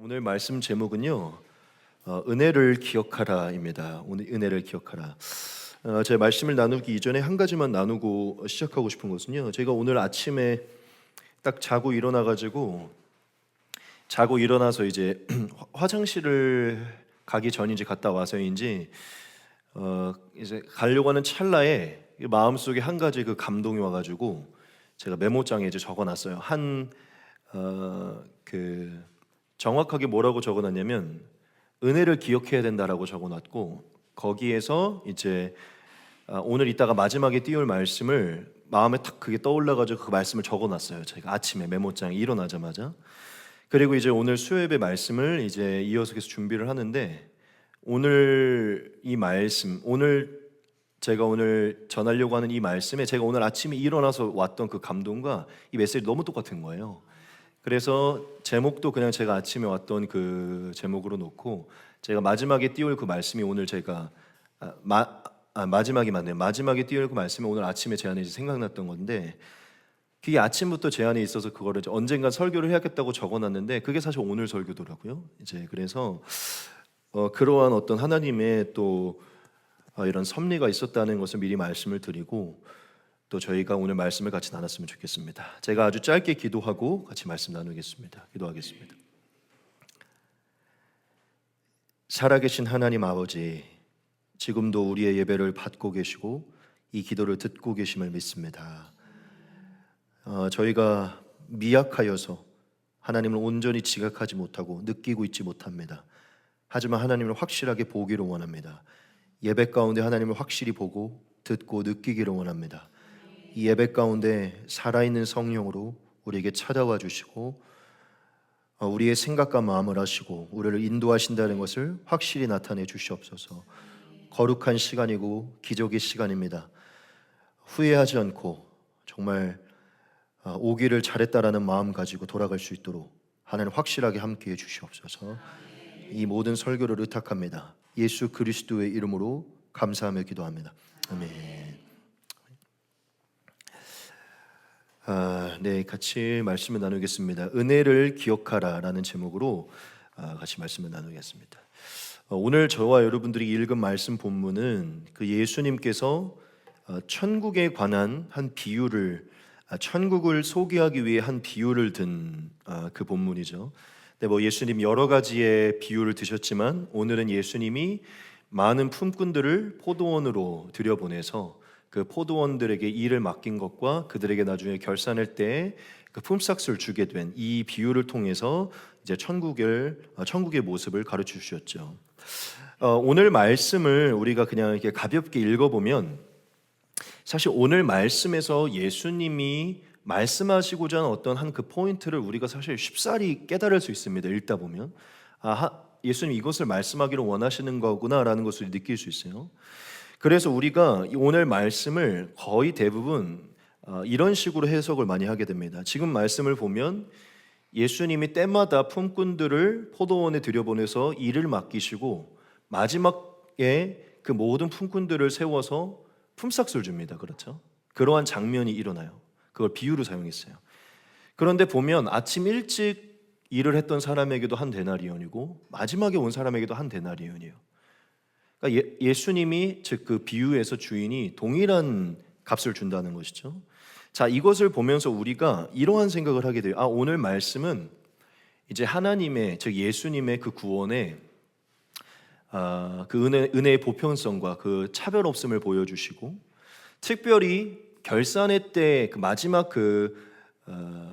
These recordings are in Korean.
오늘 말씀 제목은요, 은혜를 기억하라입니다. 오늘 은혜를 기억하라. 제 말씀을 나누기 이전에 한 가지만 나누고 시작하고 싶은 것은요, 제가 오늘 아침에 딱 자고 일어나서 이제 화장실을 가기 전인지 갔다 와서인지 이제 가려고 하는 찰나에 마음속에 한 가지 그 감동이 와가지고 제가 메모장에 이제 적어놨어요. 정확하게 뭐라고 적어놨냐면 은혜를 기억해야 된다라고 적어놨고, 거기에서 이제 오늘 이따가 마지막에 띄울 말씀을 마음에 탁 그게 떠올라가지고 그 말씀을 적어놨어요. 제가 아침에 메모장에 일어나자마자. 그리고 이제 오늘 수요예배 말씀을 이제 이어서 계속 준비를 하는데, 오늘 이 말씀, 제가 오늘 전하려고 하는 이 말씀에 제가 오늘 아침에 일어나서 왔던 그 감동과 이 메시지 너무 똑같은 거예요. 그래서 제목도 그냥 제가 아침에 왔던 그 제목으로 놓고, 제가 마지막에 띄울 그 말씀이 오늘 제가 마지막이 맞네요. 마지막에 띄울 그 말씀이 오늘 아침에 제 안에 생각났던 건데, 그게 아침부터 제 안에 있어서 그거를 언젠가 설교를 해야겠다고 적어놨는데 그게 사실 오늘 설교더라고요. 이제 그래서 그러한 어떤 하나님의 또 이런 섭리가 있었다는 것을 미리 말씀을 드리고, 또 저희가 오늘 말씀을 같이 나눴으면 좋겠습니다. 제가 아주 짧게 기도하고 같이 말씀 나누겠습니다. 기도하겠습니다. 살아계신 하나님 아버지, 지금도 우리의 예배를 받고 계시고 이 기도를 듣고 계심을 믿습니다. 저희가 미약하여서 하나님을 온전히 지각하지 못하고 느끼고 있지 못합니다. 하지만 하나님을 확실하게 보기를 원합니다. 예배 가운데 하나님을 확실히 보고 듣고 느끼기를 원합니다. 이 예배 가운데 살아있는 성령으로 우리에게 찾아와 주시고 우리의 생각과 마음을 하시고 우리를 인도하신다는 것을 확실히 나타내 주시옵소서. 거룩한 시간이고 기적의 시간입니다. 후회하지 않고 정말 오기를 잘했다라는 마음 가지고 돌아갈 수 있도록 하나님 확실하게 함께해 주시옵소서. 이 모든 설교를 의탁합니다. 예수 그리스도의 이름으로 감사하며 기도합니다. 아멘. 네, 같이 말씀을 나누겠습니다. 은혜를 기억하라라는 제목으로 같이 말씀을 나누겠습니다. 오늘 저와 여러분들이 읽은 말씀 본문은 그 예수님께서 천국에 관한 한 비유를, 천국을 소개하기 위해 한 비유를 든 그 본문이죠. 네, 예수님 여러 가지의 비유를 드셨지만 오늘은 예수님이 많은 품꾼들을 포도원으로 들여보내서 그 포도원들에게 일을 맡긴 것과 그들에게 나중에 결산할 때 그 품삯을 주게 된 이 비유를 통해서 이제 천국의 모습을 가르쳐 주셨죠. 오늘 말씀을 우리가 그냥 이렇게 가볍게 읽어보면 사실 오늘 말씀에서 예수님이 말씀하시고자 하는 어떤 한 그 포인트를 우리가 사실 쉽사리 깨달을 수 있습니다. 읽다 보면 예수님 이것을 말씀하기를 원하시는 거구나라는 것을 느낄 수 있어요. 그래서 우리가 오늘 말씀을 거의 대부분 이런 식으로 해석을 많이 하게 됩니다. 지금 말씀을 보면 예수님이 때마다 품꾼들을 포도원에 들여보내서 일을 맡기시고 마지막에 그 모든 품꾼들을 세워서 품삯을 줍니다. 그렇죠? 그러한 장면이 일어나요. 그걸 비유로 사용했어요. 그런데 보면 아침 일찍 일을 했던 사람에게도 한 데나리온이고 마지막에 온 사람에게도 한 데나리온이에요. 그러니까 예수님이 즉 그 비유에서 주인이 동일한 값을 준다는 것이죠. 자, 이것을 보면서 우리가 이러한 생각을 하게 돼요. 오늘 말씀은 이제 하나님의 즉 예수님의 그 구원의 그 은혜의 보편성과 그 차별 없음을 보여주시고, 특별히 결산의 때 그 마지막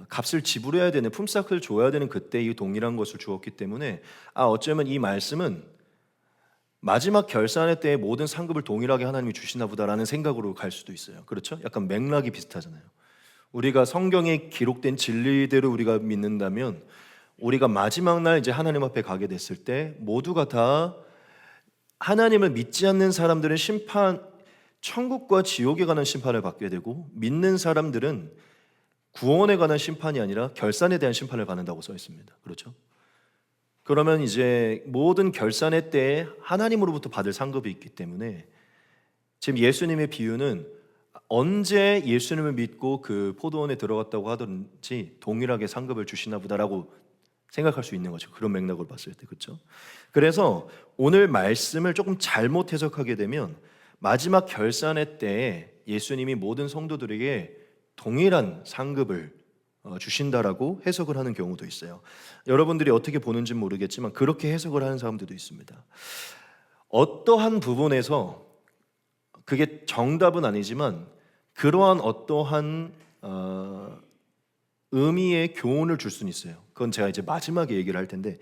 값을 지불해야 되는 품삯을 줘야 되는 그때 이 동일한 것을 주었기 때문에 어쩌면 이 말씀은 마지막 결산의 때의 모든 상급을 동일하게 하나님이 주시나 보다라는 생각으로 갈 수도 있어요. 그렇죠? 약간 맥락이 비슷하잖아요. 우리가 성경에 기록된 진리대로 우리가 믿는다면 우리가 마지막 날 이제 하나님 앞에 가게 됐을 때 모두가 다 하나님을 믿지 않는 사람들은 천국과 지옥에 관한 심판을 받게 되고, 믿는 사람들은 구원에 관한 심판이 아니라 결산에 대한 심판을 받는다고 써 있습니다. 그렇죠? 그러면 이제 모든 결산의 때에 하나님으로부터 받을 상급이 있기 때문에 지금 예수님의 비유는 언제 예수님을 믿고 그 포도원에 들어갔다고 하든지 동일하게 상급을 주시나 보다라고 생각할 수 있는 거죠. 그런 맥락으로 봤을 때. 그렇죠? 그래서 오늘 말씀을 조금 잘못 해석하게 되면 마지막 결산의 때에 예수님이 모든 성도들에게 동일한 상급을 주신다라고 해석을 하는 경우도 있어요. 여러분들이 어떻게 보는지 모르겠지만 그렇게 해석을 하는 사람들도 있습니다. 어떠한 부분에서 그게 정답은 아니지만 그러한 어떠한 의미의 교훈을 줄 수는 있어요. 그건 제가 이제 마지막에 얘기를 할 텐데,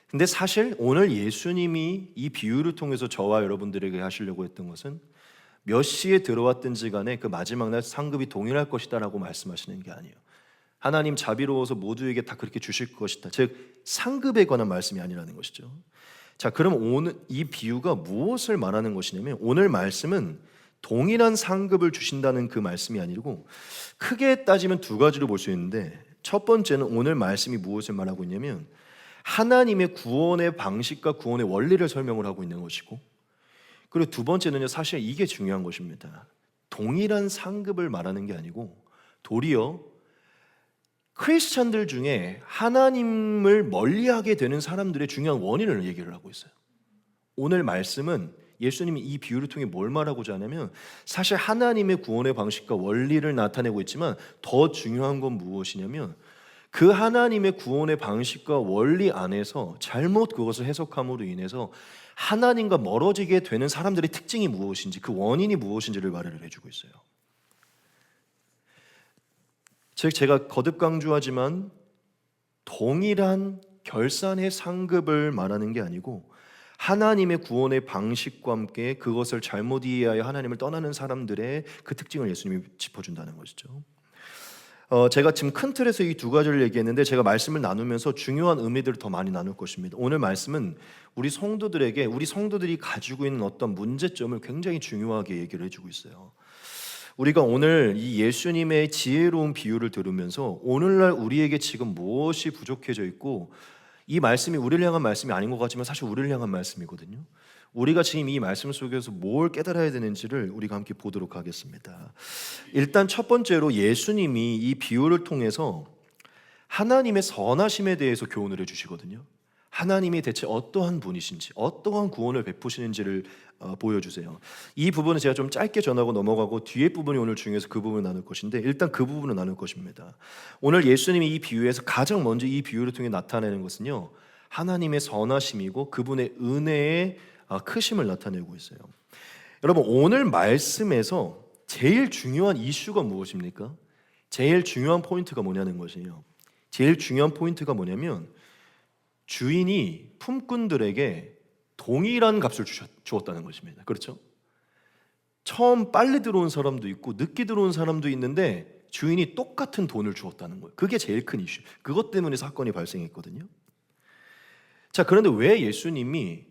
근데 사실 오늘 예수님이 이 비유를 통해서 저와 여러분들에게 하시려고 했던 것은 몇 시에 들어왔든지 간에 그 마지막 날 상급이 동일할 것이다라고 말씀하시는 게 아니에요. 하나님 자비로워서 모두에게 다 그렇게 주실 것이다. 즉 상급에 관한 말씀이 아니라는 것이죠. 자, 그럼 오늘 이 비유가 무엇을 말하는 것이냐면 오늘 말씀은 동일한 상급을 주신다는 그 말씀이 아니고 크게 따지면 두 가지로 볼 수 있는데, 첫 번째는 오늘 말씀이 무엇을 말하고 있냐면 하나님의 구원의 방식과 구원의 원리를 설명을 하고 있는 것이고, 그리고 두 번째는요, 사실 이게 중요한 것입니다. 동일한 상급을 말하는 게 아니고 도리어 크리스찬들 중에 하나님을 멀리하게 되는 사람들의 중요한 원인을 얘기를 하고 있어요. 오늘 말씀은 예수님이 이 비유를 통해 뭘 말하고자 하냐면 사실 하나님의 구원의 방식과 원리를 나타내고 있지만 더 중요한 건 무엇이냐면 그 하나님의 구원의 방식과 원리 안에서 잘못 그것을 해석함으로 인해서 하나님과 멀어지게 되는 사람들의 특징이 무엇인지, 그 원인이 무엇인지를 말을 해주고 있어요. 즉 제가 거듭 강조하지만 동일한 결산의 상급을 말하는 게 아니고 하나님의 구원의 방식과 함께 그것을 잘못 이해하여 하나님을 떠나는 사람들의 그 특징을 예수님이 짚어준다는 것이죠. 제가 지금 큰 틀에서 이 두 가지를 얘기했는데 제가 말씀을 나누면서 중요한 의미들을 더 많이 나눌 것입니다. 오늘 말씀은 우리 성도들이 가지고 있는 어떤 문제점을 굉장히 중요하게 얘기를 해주고 있어요. 우리가 오늘 이 예수님의 지혜로운 비유를 들으면서 오늘날 우리에게 지금 무엇이 부족해져 있고, 이 말씀이 우리를 향한 말씀이 아닌 것 같지만 사실 우리를 향한 말씀이거든요. 우리가 지금 이 말씀 속에서 뭘 깨달아야 되는지를 우리가 함께 보도록 하겠습니다. 일단 첫 번째로 예수님이 이 비유를 통해서 하나님의 선하심에 대해서 교훈을 해주시거든요. 하나님이 대체 어떠한 분이신지, 어떠한 구원을 베푸시는지를 보여주세요. 이 부분은 제가 좀 짧게 전하고 넘어가고 뒤에 부분이 오늘 중요해서 그 부분을 나눌 것인데, 일단 그 부분을 나눌 것입니다. 오늘 예수님이 이 비유에서 가장 먼저 이 비유를 통해 나타내는 것은요, 하나님의 선하심이고 그분의 은혜의 크심을 나타내고 있어요. 여러분, 오늘 말씀에서 제일 중요한 이슈가 무엇입니까? 제일 중요한 포인트가 뭐냐는 것이에요. 제일 중요한 포인트가 뭐냐면 주인이 품꾼들에게 동일한 값을 주었다는 것입니다. 그렇죠? 처음 빨리 들어온 사람도 있고 늦게 들어온 사람도 있는데 주인이 똑같은 돈을 주었다는 거예요. 그게 제일 큰 이슈. 그것 때문에 사건이 발생했거든요. 자, 그런데 왜 예수님이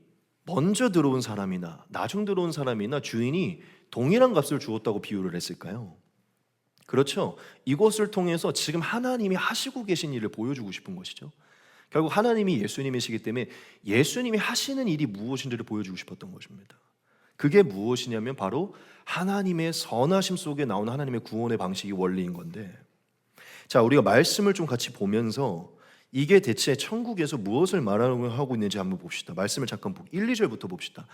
먼저 들어온 사람이나 나중 들어온 사람이나 주인이 동일한 값을 주었다고 비유를 했을까요? 그렇죠. 이것을 통해서 지금 하나님이 하시고 계신 일을 보여주고 싶은 것이죠. 결국 하나님이 예수님이시기 때문에 예수님이 하시는 일이 무엇인지를 보여주고 싶었던 것입니다. 그게 무엇이냐면 바로 하나님의 선하심 속에 나오는 하나님의 구원의 방식이 원리인 건데, 자, 우리가 말씀을 좀 같이 보면서 이게 대체 천국에서 무엇을 말하고 있는지 한번 봅시다. 말씀을 잠깐 1, 2절부터 봅시다.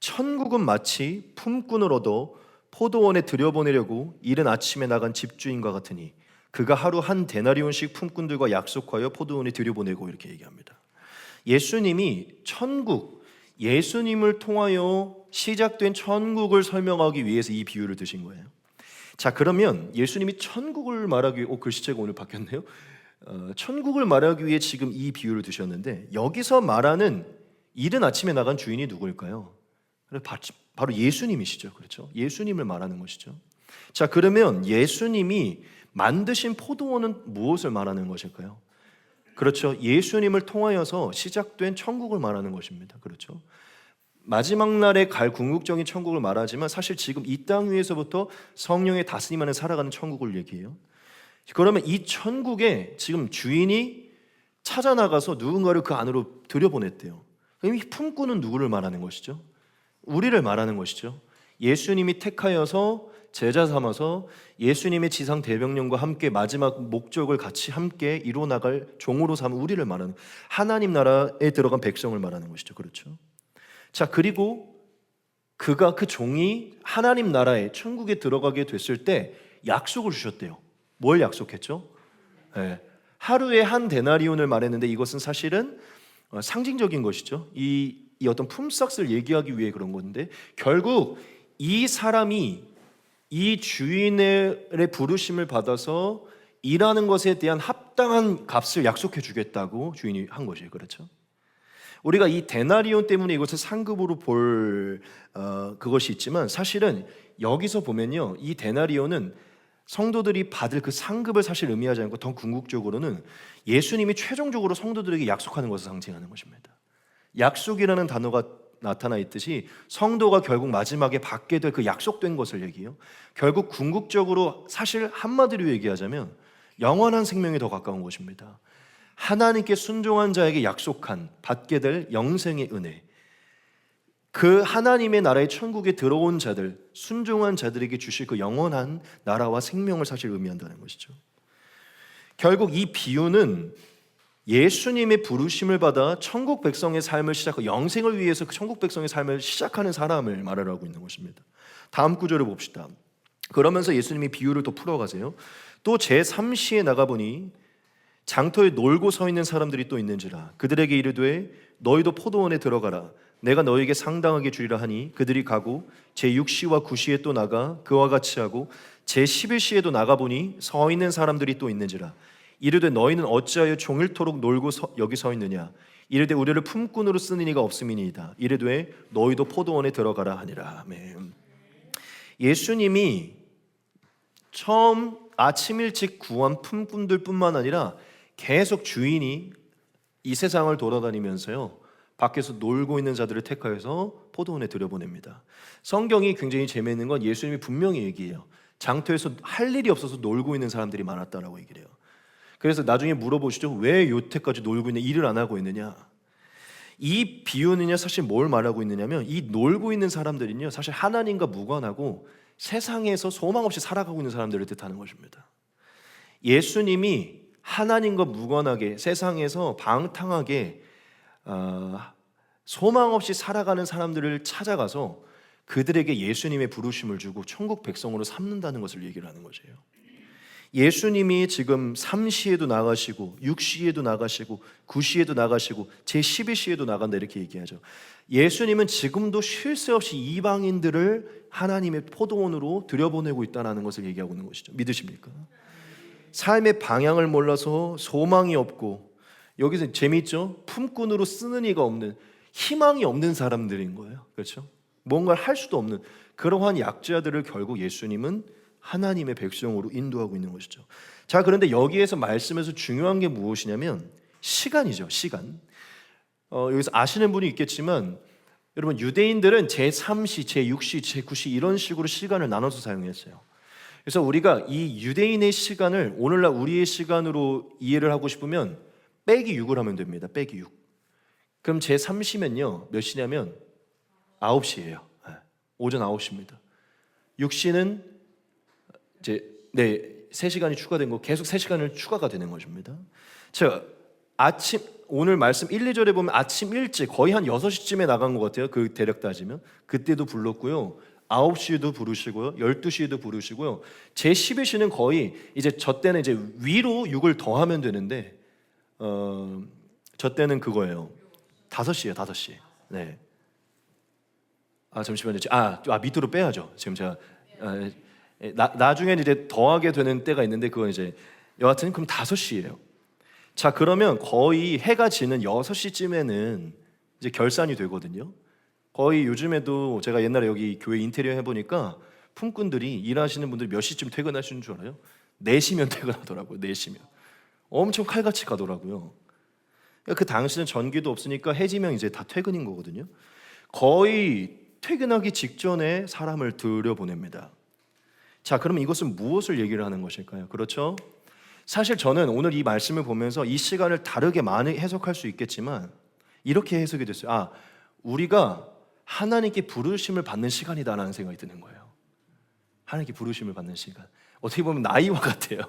천국은 마치 품꾼을 얻어 포도원에 들여보내려고 이른 아침에 나간 집주인과 같으니 그가 하루 한 데나리온씩 품꾼들과 약속하여 포도원에 들여보내고, 이렇게 얘기합니다. 예수님이 천국, 예수님을 통하여 시작된 천국을 설명하기 위해서 이 비유를 드신 거예요. 자, 그러면 예수님이 천국을 말하기 위해 글씨체가 오늘 바뀌었네요. 천국을 말하기 위해 지금 이 비유를 드셨는데 여기서 말하는 이른 아침에 나간 주인이 누구일까요? 바로 예수님이시죠. 그렇죠? 예수님을 말하는 것이죠. 자, 그러면 예수님이 만드신 포도원은 무엇을 말하는 것일까요? 그렇죠. 예수님을 통하여서 시작된 천국을 말하는 것입니다. 그렇죠. 마지막 날에 갈 궁극적인 천국을 말하지만 사실 지금 이 땅 위에서부터 성령의 다스림 안에 살아가는 천국을 얘기해요. 그러면 이 천국에 지금 주인이 찾아나가서 누군가를 그 안으로 들여보냈대요. 그럼 이 품꾼은 누구를 말하는 것이죠? 우리를 말하는 것이죠. 예수님이 택하여서 제자 삼아서 예수님의 지상 대병령과 함께 마지막 목적을 같이 함께 이루어 나갈 종으로 삼은 우리를 말하는, 하나님 나라에 들어간 백성을 말하는 것이죠. 그렇죠? 자, 그리고 그가, 그 종이 하나님 나라에, 천국에 들어가게 됐을 때 약속을 주셨대요. 뭘 약속했죠? 네, 하루에 한 데나리온을 말했는데 이것은 사실은 상징적인 것이죠. 이 어떤 품삯을 얘기하기 위해 그런 건데, 결국 이 사람이 이 주인의 부르심을 받아서 일하는 것에 대한 합당한 값을 약속해 주겠다고 주인이 한 것이에요. 그렇죠? 우리가 이 데나리온 때문에 이것을 상급으로 볼 그것이 있지만, 사실은 여기서 보면요, 이 데나리온은 성도들이 받을 그 상급을 사실 의미하지 않고 더 궁극적으로는 예수님이 최종적으로 성도들에게 약속하는 것을 상징하는 것입니다. 약속이라는 단어가 나타나 있듯이 성도가 결국 마지막에 받게 될 그 약속된 것을 얘기해요. 결국 궁극적으로 사실 한마디로 얘기하자면 영원한 생명에 더 가까운 것입니다. 하나님께 순종한 자에게 약속한 받게 될 영생의 은혜, 그 하나님의 나라의 천국에 들어온 자들, 순종한 자들에게 주실 그 영원한 나라와 생명을 사실 의미한다는 것이죠. 결국 이 비유는 예수님의 부르심을 받아 천국 백성의 삶을 시작하고 영생을 위해서 그 천국 백성의 삶을 시작하는 사람을 말하고 있는 것입니다. 다음 구절을 봅시다. 그러면서 예수님이 비유를 또 풀어가세요. 또 제3시에 나가보니 장터에 놀고 서 있는 사람들이 또 있는지라. 그들에게 이르되 너희도 포도원에 들어가라. 내가 너희에게 상당하게 주리라 하니 그들이 가고 제6시와 9시에 또 나가 그와 같이 하고 제11시에도 나가보니 서 있는 사람들이 또 있는지라. 이르되 너희는 어찌하여 종일토록 놀고 여기 서 있느냐. 이르되 우리를 품꾼으로 쓰는 이가 없음이니이다. 이르되 너희도 포도원에 들어가라 하니라. 아멘. 예수님이 처음 아침 일찍 구한 품꾼들 뿐만 아니라 계속 주인이 이 세상을 돌아다니면서요, 밖에서 놀고 있는 자들을 택하여서 포도원에 들여보냅니다. 성경이 굉장히 재미있는 건 예수님이 분명히 얘기해요. 장터에서 할 일이 없어서 놀고 있는 사람들이 많았다라고 얘기를 해요. 그래서 나중에 물어보시죠. 왜 여태까지 놀고 있냐, 일을 안 하고 있느냐. 이 비유는요, 사실 뭘 말하고 있느냐면 이 놀고 있는 사람들은요, 사실 하나님과 무관하고 세상에서 소망 없이 살아가고 있는 사람들을 뜻하는 것입니다. 예수님이 하나님과 무관하게 세상에서 방탕하게 소망 없이 살아가는 사람들을 찾아가서 그들에게 예수님의 부르심을 주고 천국 백성으로 삼는다는 것을 얘기를 하는 것이에요. 예수님이 지금 3시에도 나가시고 6시에도 나가시고 9시에도 나가시고 제11시에도 나간다 이렇게 얘기하죠. 예수님은 지금도 쉴 새 없이 이방인들을 하나님의 포도원으로 들여보내고 있다는 것을 얘기하고 있는 것이죠. 믿으십니까? 삶의 방향을 몰라서 소망이 없고, 여기서 재미있죠? 품꾼으로 쓰는 이가 없는, 희망이 없는 사람들인 거예요. 그렇죠? 뭔가를 할 수도 없는 그러한 약자들을 결국 예수님은 하나님의 백성으로 인도하고 있는 것이죠. 자, 그런데 여기에서 말씀에서 중요한 게 무엇이냐면 시간이죠. 시간. 여기서 아시는 분이 있겠지만 여러분, 유대인들은 제3시, 제6시, 제9시 이런 식으로 시간을 나눠서 사용했어요. 그래서 우리가 이 유대인의 시간을 오늘날 우리의 시간으로 이해를 하고 싶으면 빼기 6을 하면 됩니다. 빼기 6. 그럼 제3시면요 몇 시냐면 9시예요. 오전 9시입니다. 6시는 이제 3시간이 추가된 거, 계속 3시간을 추가가 되는 것입니다. 자, 아침 오늘 말씀 1, 2절에 보면 아침 일찍 거의 한 6시쯤에 나간 것 같아요. 그 대략 따지면 그때도 불렀고요. 9시에도 부르시고요. 12시에도 부르시고요. 제 11시는 거의 이제 저 때는 이제 위로 6을 더하면 되는데 저 때는 그거예요. 5시예요. 5시. 네. 잠시만요. 밑으로 빼야죠. 지금 제가 나중에 이제 더하게 되는 때가 있는데 그건 이제 여하튼 그럼 5시예요. 자, 그러면 거의 해가 지는 6시쯤에는 이제 결산이 되거든요. 거의 요즘에도 제가 옛날에 여기 교회 인테리어 해보니까 품꾼들이 일하시는 분들이 몇 시쯤 퇴근하시는 줄 알아요? 4시면 퇴근하더라고요. 4시면 엄청 칼같이 가더라고요. 그 당시는 전기도 없으니까 해지면 이제 다 퇴근인 거거든요. 거의 퇴근하기 직전에 사람을 들여보냅니다. 자, 그러면 이것은 무엇을 얘기를 하는 것일까요? 그렇죠? 사실 저는 오늘 이 말씀을 보면서 이 시간을 다르게 많이 해석할 수 있겠지만 이렇게 해석이 됐어요. 우리가 하나님께 부르심을 받는 시간이다라는 생각이 드는 거예요. 하나님께 부르심을 받는 시간. 어떻게 보면 나이와 같아요.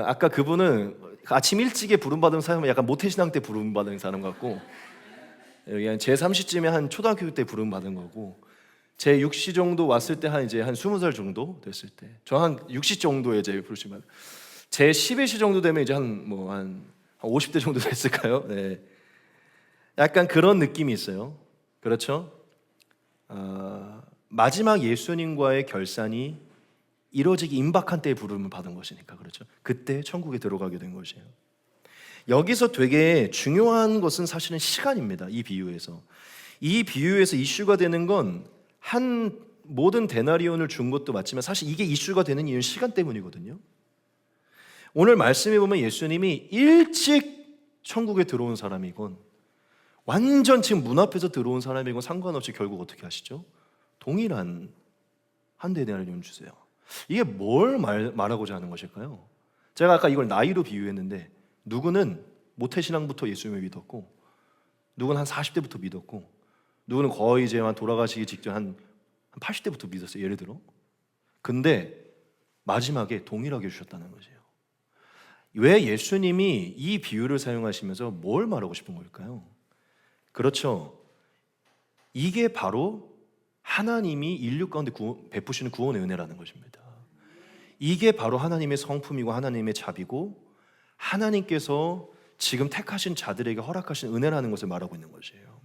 아까 그분은 아침 일찍에 부름받은 사람은 약간 모태신앙 때 부름받은 사람 같고, 여기 한 제 30쯤에 한 초등학교 때 부름받은 거고, 제 6시 정도 왔을 때 한 이제 한 20살 정도 됐을 때, 저 한 6시 정도에 이제 부르심 받. 제 11시 정도 되면 이제 한 50대 정도 됐을까요? 네. 약간 그런 느낌이 있어요. 그렇죠? 마지막 예수님과의 결산이 이루어지기 임박한 때에 부름을 받은 것이니까, 그렇죠? 그때 천국에 들어가게 된 것이에요. 여기서 되게 중요한 것은 사실은 시간입니다. 이 비유에서 이슈가 되는 건 한 모든 데나리온을 준 것도 맞지만 사실 이게 이슈가 되는 이유는 시간 때문이거든요. 오늘 말씀해 보면 예수님이 일찍 천국에 들어온 사람이건 완전 지금 문 앞에서 들어온 사람이건 상관없이 결국 어떻게 하시죠? 동일한 한 데나리온 주세요. 이게 뭘 말하고자 하는 것일까요? 제가 아까 이걸 나이로 비유했는데, 누구는 모태신앙부터 예수님을 믿었고, 누구는 한 40대부터 믿었고, 누구는 거의 이제 돌아가시기 직전 한 80대부터 믿었어요, 예를 들어. 근데 마지막에 동일하게 주셨다는 것이에요. 왜 예수님이 이 비유를 사용하시면서 뭘 말하고 싶은 걸까요? 그렇죠. 이게 바로 하나님이 인류 가운데 베푸시는 구원의 은혜라는 것입니다. 이게 바로 하나님의 성품이고 하나님의 자비고 하나님께서 지금 택하신 자들에게 허락하신 은혜라는 것을 말하고 있는 것이에요.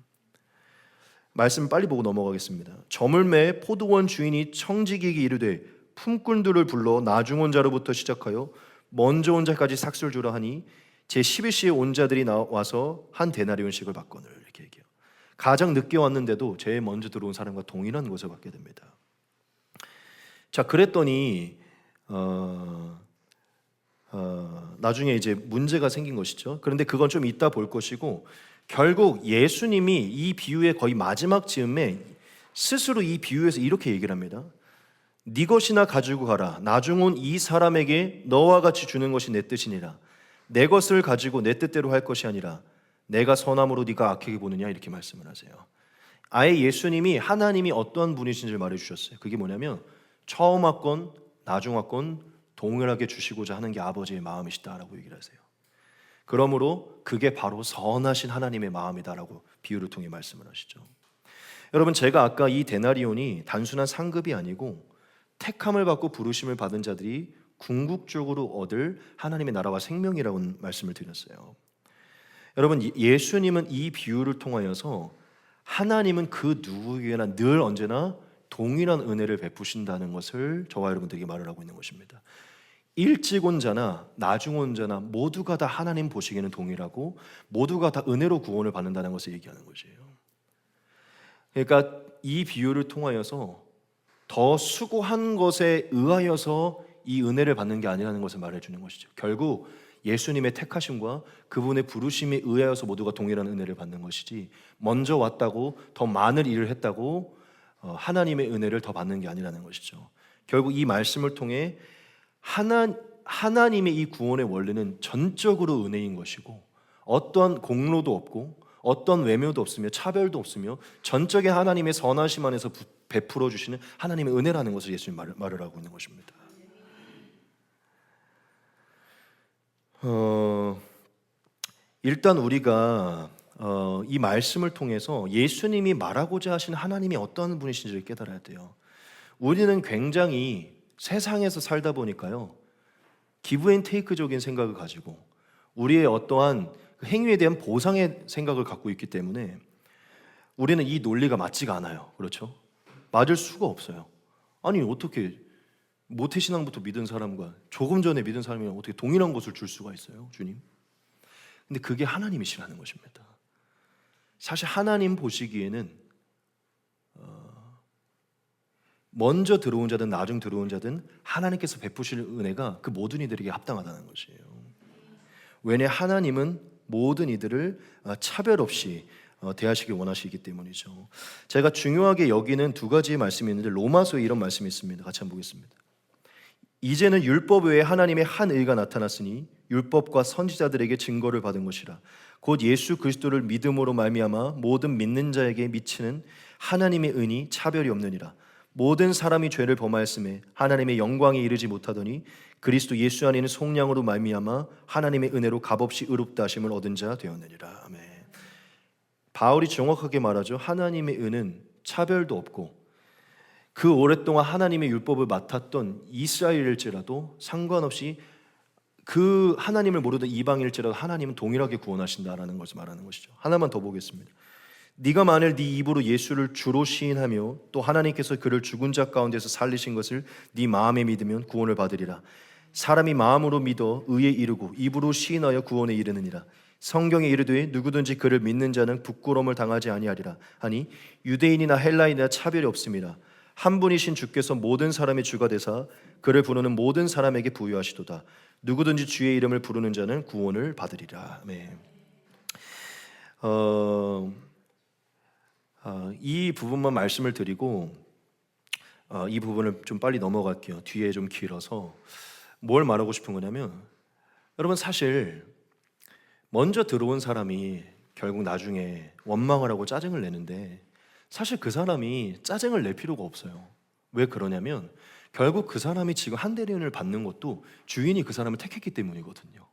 말씀 빨리 보고 넘어가겠습니다. 저물매 포도원 주인이 청지기에게 이르되 품꾼들을 불러 나중 온 자로부터 시작하여 먼저 온 자까지 삭슬 주라 하니 제 11시에 온 자들이 나와서 한 데나리온씩을 받거늘. 이렇게 얘기해요. 가장 늦게 왔는데도 제일 먼저 들어온 사람과 동일한 것을 받게 됩니다. 자, 그랬더니 나중에 이제 문제가 생긴 것이죠. 그런데 그건 좀 이따 볼 것이고, 결국 예수님이 이 비유의 거의 마지막 즈음에 스스로 이 비유에서 이렇게 얘기를 합니다. 네 것이나 가지고 가라. 나중 온 이 사람에게 너와 같이 주는 것이 내 뜻이니라. 내 것을 가지고 내 뜻대로 할 것이 아니라 내가 선함으로 네가 악하게 보느냐, 이렇게 말씀을 하세요. 아예 예수님이 하나님이 어떠한 분이신지를 말해주셨어요. 그게 뭐냐면 처음 왔건 나중 왔건 동일하게 주시고자 하는 게 아버지의 마음이시다라고 얘기를 하세요. 그러므로 그게 바로 선하신 하나님의 마음이다라고 비유를 통해 말씀을 하시죠. 여러분, 제가 아까 이 데나리온이 단순한 상급이 아니고 택함을 받고 부르심을 받은 자들이 궁극적으로 얻을 하나님의 나라와 생명이라고 말씀을 드렸어요. 여러분, 예수님은 이 비유를 통하여서 하나님은 그 누구에게나 늘 언제나 동일한 은혜를 베푸신다는 것을 저와 여러분들에게 말을 하고 있는 것입니다. 일찍 온 자나 나중 온 자나 모두가 다 하나님 보시기에는 동일하고 모두가 다 은혜로 구원을 받는다는 것을 얘기하는 것이에요. 그러니까 이 비유를 통하여서 더 수고한 것에 의하여서 이 은혜를 받는 게 아니라는 것을 말해주는 것이죠. 결국 예수님의 택하심과 그분의 부르심에 의하여서 모두가 동일한 은혜를 받는 것이지, 먼저 왔다고 더 많은 일을 했다고 하나님의 은혜를 더 받는 게 아니라는 것이죠. 결국 이 말씀을 통해 하나님의 이 구원의 원리는 전적으로 은혜인 것이고, 어떤 공로도 없고 어떤 외모도 없으며 차별도 없으며 전적인 하나님의 선하심 안에서 베풀어 주시는 하나님의 은혜라는 것을 예수님 말을 하고 있는 것입니다. 일단 우리가 이 말씀을 통해서 예수님이 말하고자 하신 하나님이 어떤 분이신지를 깨달아야 돼요. 우리는 굉장히 세상에서 살다 보니까요, 기브 앤 테이크적인 생각을 가지고 우리의 어떠한 행위에 대한 보상의 생각을 갖고 있기 때문에 우리는 이 논리가 맞지가 않아요. 그렇죠? 맞을 수가 없어요. 아니, 어떻게 모태신앙부터 믿은 사람과 조금 전에 믿은 사람이랑 어떻게 동일한 것을 줄 수가 있어요, 주님? 근데 그게 하나님이시라는 것입니다. 사실 하나님 보시기에는 먼저 들어온 자든 나중 들어온 자든 하나님께서 베푸실 은혜가 그 모든 이들에게 합당하다는 것이에요. 왜냐, 하나님은 모든 이들을 차별 없이 대하시길 원하시기 때문이죠. 제가 중요하게 여기는 두 가지의 말씀이 있는데, 로마서에 이런 말씀이 있습니다. 같이 한번 보겠습니다. 이제는 율법 외에 하나님의 한 의가 나타났으니 율법과 선지자들에게 증거를 받은 것이라. 곧 예수 그리스도를 믿음으로 말미암아 모든 믿는 자에게 미치는 하나님의 은이 차별이 없느니라. 모든 사람이 죄를 범하였음에 하나님의 영광에 이르지 못하더니 그리스도 예수 안에 있는 속량으로 말미암아 하나님의 은혜로 값없이 의롭다 하심을 얻은 자 되었느니라. 아멘. 바울이 정확하게 말하죠. 하나님의 은은 차별도 없고 그 오랫동안 하나님의 율법을 맡았던 이스라엘일지라도 상관없이 그 하나님을 모르던 이방일지라도 하나님은 동일하게 구원하신다라는 것을 말하는 것이죠. 하나만 더 보겠습니다. 네가 만일 네 입으로 예수를 주로 시인하며 또 하나님께서 그를 죽은 자 가운데서 살리신 것을 네 마음에 믿으면 구원을 받으리라. 사람이 마음으로 믿어 의에 이르고 입으로 시인하여 구원에 이르느니라. 성경에 이르되 누구든지 그를 믿는 자는 부끄러움을 당하지 아니하리라 하니 유대인이나 헬라인이나 차별이 없음이라. 한 분이신 주께서 모든 사람의 주가 되사 그를 부르는 모든 사람에게 부유하시도다. 누구든지 주의 이름을 부르는 자는 구원을 받으리라. 네. 이 부분만 말씀을 드리고 이 부분을 좀 빨리 넘어갈게요. 뒤에 좀 길어서. 뭘 말하고 싶은 거냐면, 여러분 사실 먼저 들어온 사람이 결국 나중에 원망을 하고 짜증을 내는데 사실 그 사람이 짜증을 낼 필요가 없어요. 왜 그러냐면 결국 그 사람이 지금 한 대리인을 받는 것도 주인이 그 사람을 택했기 때문이거든요.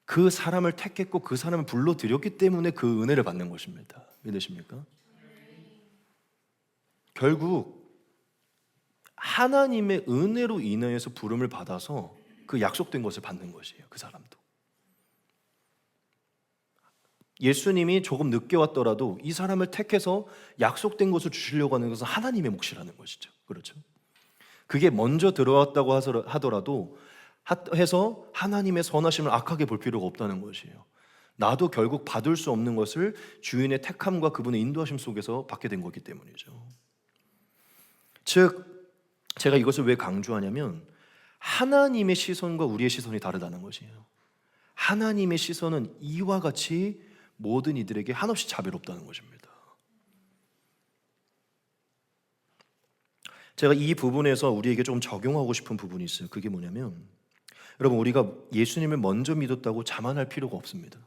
그 사람을 택했고 그 사람을 불러들였기 때문에 그 은혜를 받는 것입니다. 믿으십니까? 결국 하나님의 은혜로 인하여서 부름을 받아서 그 약속된 것을 받는 것이에요. 그 사람도. 예수님이 조금 늦게 왔더라도 이 사람을 택해서 약속된 것을 주시려고 하는 것은 하나님의 몫이라는 것이죠. 그렇죠? 그게 먼저 들어왔다고 하더라도 해서 하나님의 선하심을 악하게 볼 필요가 없다는 것이에요. 나도 결국 받을 수 없는 것을 주인의 택함과 그분의 인도하심 속에서 받게 된 거기 때문이죠. 즉 제가 이것을 왜 강조하냐면 하나님의 시선과 우리의 시선이 다르다는 것이에요. 하나님의 시선은 이와 같이 모든 이들에게 한없이 자비롭다는 것입니다. 제가 이 부분에서 우리에게 좀 적용하고 싶은 부분이 있어요. 그게 뭐냐면 여러분 우리가 예수님을 먼저 믿었다고 자만할 필요가 없습니다.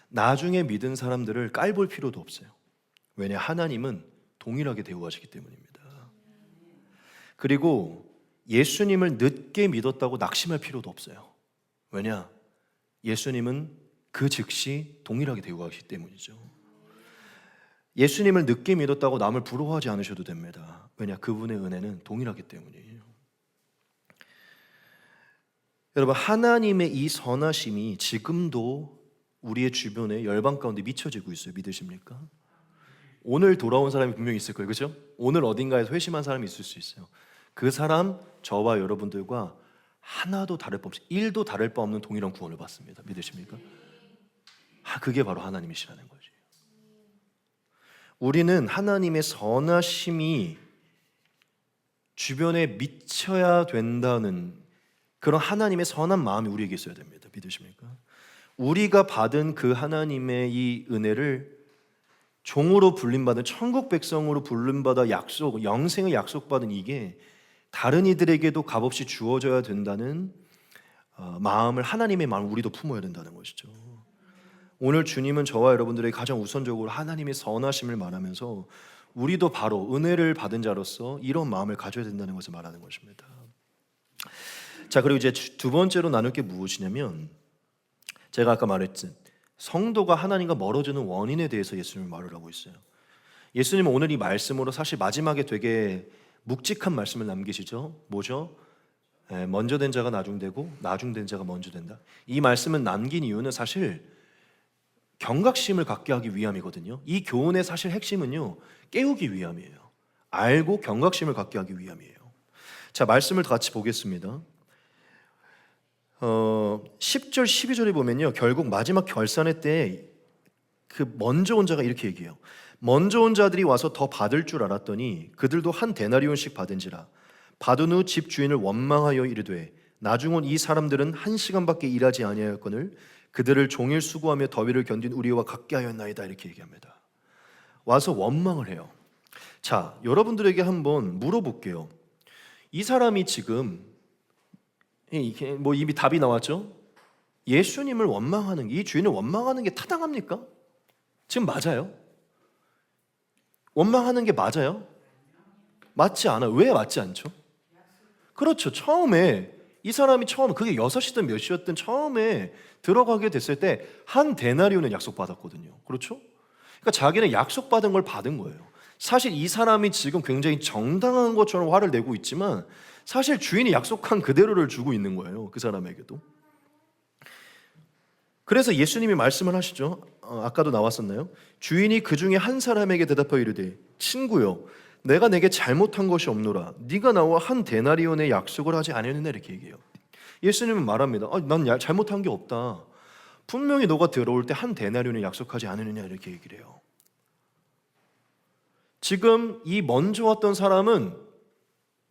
나중에 믿은 사람들을 깔볼 필요도 없어요. 왜냐 하나님은 동일하게 대우하시기 때문입니다. 그리고 예수님을 늦게 믿었다고 낙심할 필요도 없어요. 왜냐 예수님은 그 즉시 동일하게 대우하시기 때문이죠. 예수님을 늦게 믿었다고 남을 부러워하지 않으셔도 됩니다. 왜냐 그분의 은혜는 동일하기 때문이에요. 여러분 하나님의 이 선하심이 지금도 우리의 주변에 열방 가운데 미쳐지고 있어요. 믿으십니까? 오늘 돌아온 사람이 분명히 있을 거예요. 그렇죠? 오늘 어딘가에서 회심한 사람이 있을 수 있어요. 그 사람 저와 여러분들과 하나도 다를 바 없이 1도 다를 바 없는 동일한 구원을 받습니다. 믿으십니까? 그게 바로 하나님이시라는 거죠. 우리는 하나님의 선하심이 주변에 미쳐야 된다는 그런 하나님의 선한 마음이 우리에게 있어야 됩니다. 믿으십니까? 우리가 받은 그 하나님의 이 은혜를 종으로 불림받은 천국 백성으로 불림받아 약속, 영생을 약속받은 이게 다른 이들에게도 값없이 주어져야 된다는 마음을 하나님의 마음을 우리도 품어야 된다는 것이죠. 오늘 주님은 저와 여러분들에게 가장 우선적으로 하나님의 선하심을 말하면서 우리도 바로 은혜를 받은 자로서 이런 마음을 가져야 된다는 것을 말하는 것입니다. 자, 그리고 이제 두 번째로 나눌 게 무엇이냐면 제가 아까 말했듯 성도가 하나님과 멀어지는 원인에 대해서 예수님이 말을 하고 있어요. 예수님은 오늘 이 말씀으로 사실 마지막에 되게 묵직한 말씀을 남기시죠. 뭐죠? 먼저 된 자가 나중되고 나중된 자가 먼저 된다. 이 말씀을 남긴 이유는 사실 경각심을 갖게 하기 위함이거든요. 이 교훈의 사실 핵심은요 깨우기 위함이에요. 알고 경각심을 갖게 하기 위함이에요. 자, 말씀을 같이 보겠습니다. 10절 12절에 보면요 결국 마지막 결산의 때 그 먼저 온 자가 이렇게 얘기해요. 먼저 온 자들이 와서 더 받을 줄 알았더니 그들도 한 데나리온씩 받은지라. 받은 후 집 주인을 원망하여 이르되 나중 온 이 사람들은 1시간밖에 일하지 아니하였거늘 그들을 종일 수고하며 더위를 견딘 우리와 같게 하였나이다. 이렇게 얘기합니다. 와서 원망을 해요. 자, 여러분들에게 한번 물어볼게요. 이 사람이 지금 뭐 이미 답이 나왔죠? 예수님을 원망하는 게, 이 주인을 원망하는 게 타당합니까? 지금 맞아요? 원망하는 게 맞아요? 맞지 않아요. 왜 맞지 않죠? 그렇죠. 처음에 이 사람이 그게 6시든 몇 시였든 처음에 들어가게 됐을 때 한 데나리온은 약속받았거든요. 그렇죠? 그러니까 자기는 약속받은 걸 받은 거예요. 사실 이 사람이 지금 굉장히 정당한 것처럼 화를 내고 있지만 사실 주인이 약속한 그대로를 주고 있는 거예요. 그 사람에게도. 그래서 예수님이 말씀을 하시죠. 아까도 나왔었나요? 주인이 그 중에 한 사람에게 대답하여 이르되 친구여 내가 내게 잘못한 것이 없노라 네가 나와 한 데나리온의 약속을 하지 아니하느냐 이렇게 얘기해요. 예수님은 말합니다. 난 잘못한 게 없다. 분명히 너가 들어올 때 한 데나리온을 약속하지 않으느냐 이렇게 얘기를 해요. 지금 이 먼저 왔던 사람은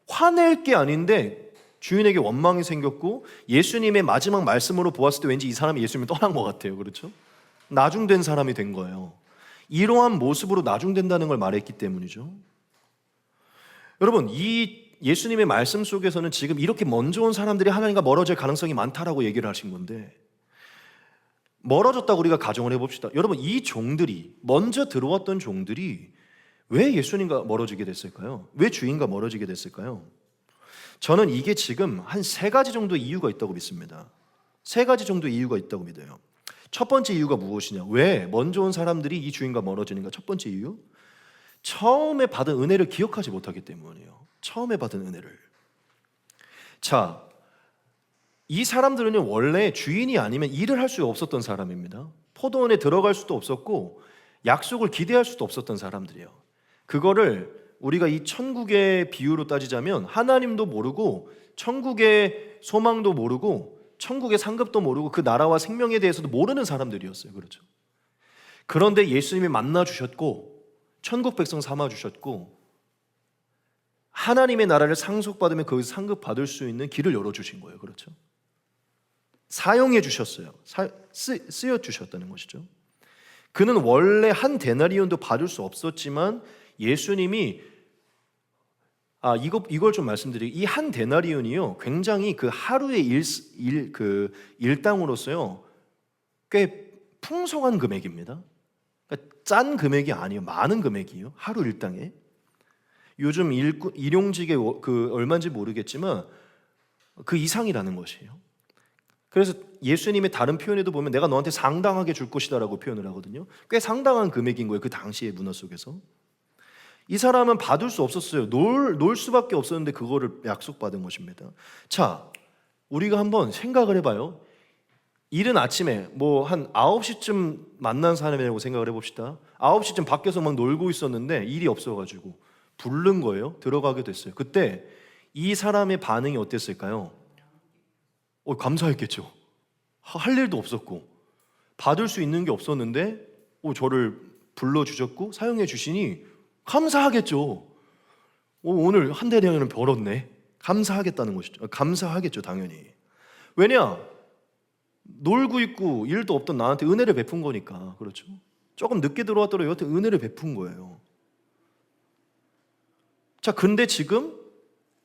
화낼 게 아닌데 주인에게 원망이 생겼고 예수님의 마지막 말씀으로 보았을 때 왠지 이 사람이 예수님을 떠난 것 같아요. 그렇죠? 나중된 사람이 된 거예요. 이러한 모습으로 나중된다는 걸 말했기 때문이죠. 여러분, 이 예수님의 말씀 속에서는 지금 이렇게 먼저 온 사람들이 하나님과 멀어질 가능성이 많다라고 얘기를 하신 건데 멀어졌다고 우리가 가정을 해봅시다. 여러분, 이 종들이 먼저 들어왔던 종들이 왜 예수님과 멀어지게 됐을까요? 왜 주인과 멀어지게 됐을까요? 저는 이게 지금 한 3가지 정도 이유가 있다고 믿습니다. 3가지 정도 이유가 있다고 믿어요. 첫 번째 이유가 무엇이냐? 왜 먼저 온 사람들이 이 주인과 멀어지는가? 첫 번째 이유, 처음에 받은 은혜를 기억하지 못하기 때문이에요. 처음에 받은 은혜를. 자, 이 사람들은 원래 주인이 아니면 일을 할 수 없었던 사람입니다. 포도원에 들어갈 수도 없었고 약속을 기대할 수도 없었던 사람들이에요. 그거를 우리가 이 천국의 비유로 따지자면 하나님도 모르고 천국의 소망도 모르고 천국의 상급도 모르고 그 나라와 생명에 대해서도 모르는 사람들이었어요. 그렇죠? 그런데 예수님이 만나 주셨고 천국 백성 삼아 주셨고 하나님의 나라를 상속받으면 거기서 상급 받을 수 있는 길을 열어 주신 거예요. 그렇죠? 사용해 주셨어요. 쓰여 주셨다는 것이죠. 그는 원래 한 데나리온도 받을 수 없었지만 예수님이 이걸 좀 말씀드리고 이 한 데나리온이요 굉장히 그 하루의 일당으로서요 꽤 풍성한 금액입니다. 그러니까 짠 금액이 아니에요. 많은 금액이에요. 하루 일당에. 요즘 일용직의 그 얼마인지 모르겠지만 그 이상이라는 것이에요. 그래서 예수님의 다른 표현에도 보면 내가 너한테 상당하게 줄 것이다라고 표현을 하거든요. 꽤 상당한 금액인 거예요. 그 당시의 문화 속에서. 이 사람은 받을 수 없었어요. 놀 수밖에 없었는데 그거를 약속받은 것입니다. 자, 우리가 한번 생각을 해봐요. 이른 아침에 한 9시쯤 만난 사람이라고 생각을 해봅시다. 9시쯤 밖에서 막 놀고 있었는데 일이 없어가지고 부른 거예요. 들어가게 됐어요. 그때 이 사람의 반응이 어땠을까요? 감사했겠죠. 할 일도 없었고 받을 수 있는 게 없었는데 저를 불러주셨고 사용해 주시니 감사하겠죠. 오늘 한 대량은 벌었네. 감사하겠다는 것이죠. 감사하겠죠, 당연히. 왜냐? 놀고 있고 일도 없던 나한테 은혜를 베푼 거니까. 그렇죠? 조금 늦게 들어왔더라도 여하튼 은혜를 베푼 거예요. 자, 근데 지금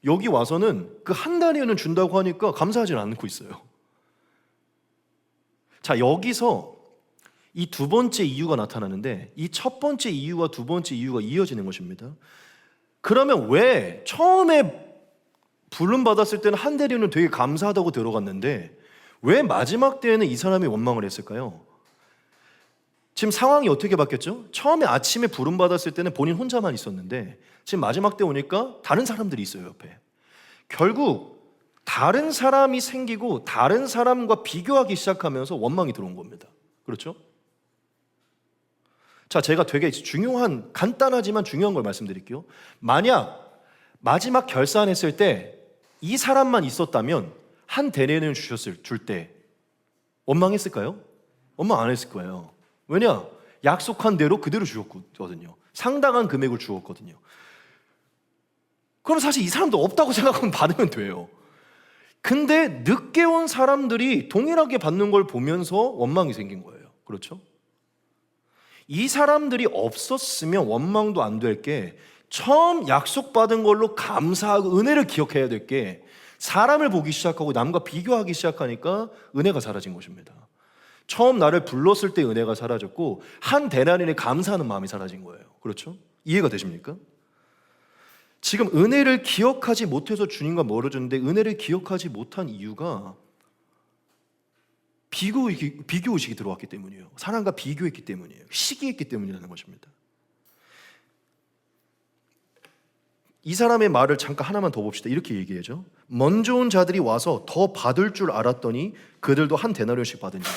여기 와서는 그 한 달이는 준다고 하니까 감사하지 않고 있어요. 자, 여기서 이 두 번째 이유가 나타나는데 이 첫 번째 이유와 두 번째 이유가 이어지는 것입니다. 그러면 왜 처음에 부름 받았을 때는 한 대리는 되게 감사하다고 들어갔는데 왜 마지막 때에는 이 사람이 원망을 했을까요? 지금 상황이 어떻게 바뀌었죠? 처음에 아침에 부름 받았을 때는 본인 혼자만 있었는데 지금 마지막 때 오니까 다른 사람들이 있어요, 옆에. 결국 다른 사람이 생기고 다른 사람과 비교하기 시작하면서 원망이 들어온 겁니다. 그렇죠? 자, 제가 되게 간단하지만 중요한 걸 말씀드릴게요. 만약 마지막 결산했을 때 이 사람만 있었다면 한 대리는 줄 때 원망했을까요? 원망 안 했을 거예요. 왜냐? 약속한 대로 그대로 주었거든요. 상당한 금액을 주었거든요. 그럼 사실 이 사람도 없다고 생각하면 받으면 돼요. 근데 늦게 온 사람들이 동일하게 받는 걸 보면서 원망이 생긴 거예요. 그렇죠? 이 사람들이 없었으면 원망도 안 될 게 처음 약속받은 걸로 감사하고 은혜를 기억해야 될 게 사람을 보기 시작하고 남과 비교하기 시작하니까 은혜가 사라진 것입니다. 처음 나를 불렀을 때 은혜가 사라졌고 한 데나리온에 감사하는 마음이 사라진 거예요. 그렇죠? 이해가 되십니까? 지금 은혜를 기억하지 못해서 주님과 멀어졌는데 은혜를 기억하지 못한 이유가 비교의식이 들어왔기 때문이에요. 사람과 비교했기 때문이에요. 시기했기 때문이라는 것입니다. 이 사람의 말을 잠깐 하나만 더 봅시다. 이렇게 얘기하죠. 먼저 온 자들이 와서 더 받을 줄 알았더니 그들도 한 데나리온씩 받은지.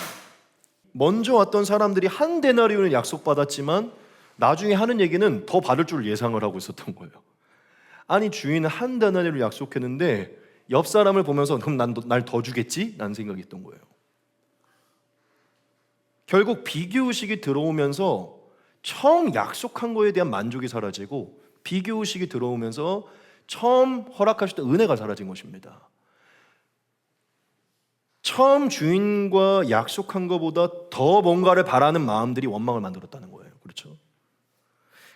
먼저 왔던 사람들이 한 데나리온을 약속받았지만 나중에 하는 얘기는 더 받을 줄 예상을 하고 있었던 거예요. 아니, 주인은 한 데나리온을 약속했는데 옆 사람을 보면서 그럼 날 더 주겠지? 라는 생각이 있던 거예요. 결국 비교의식이 들어오면서 처음 약속한 거에 대한 만족이 사라지고 비교의식이 들어오면서 처음 허락하셨던 은혜가 사라진 것입니다. 처음 주인과 약속한 것보다 더 뭔가를 바라는 마음들이 원망을 만들었다는 거예요. 그렇죠?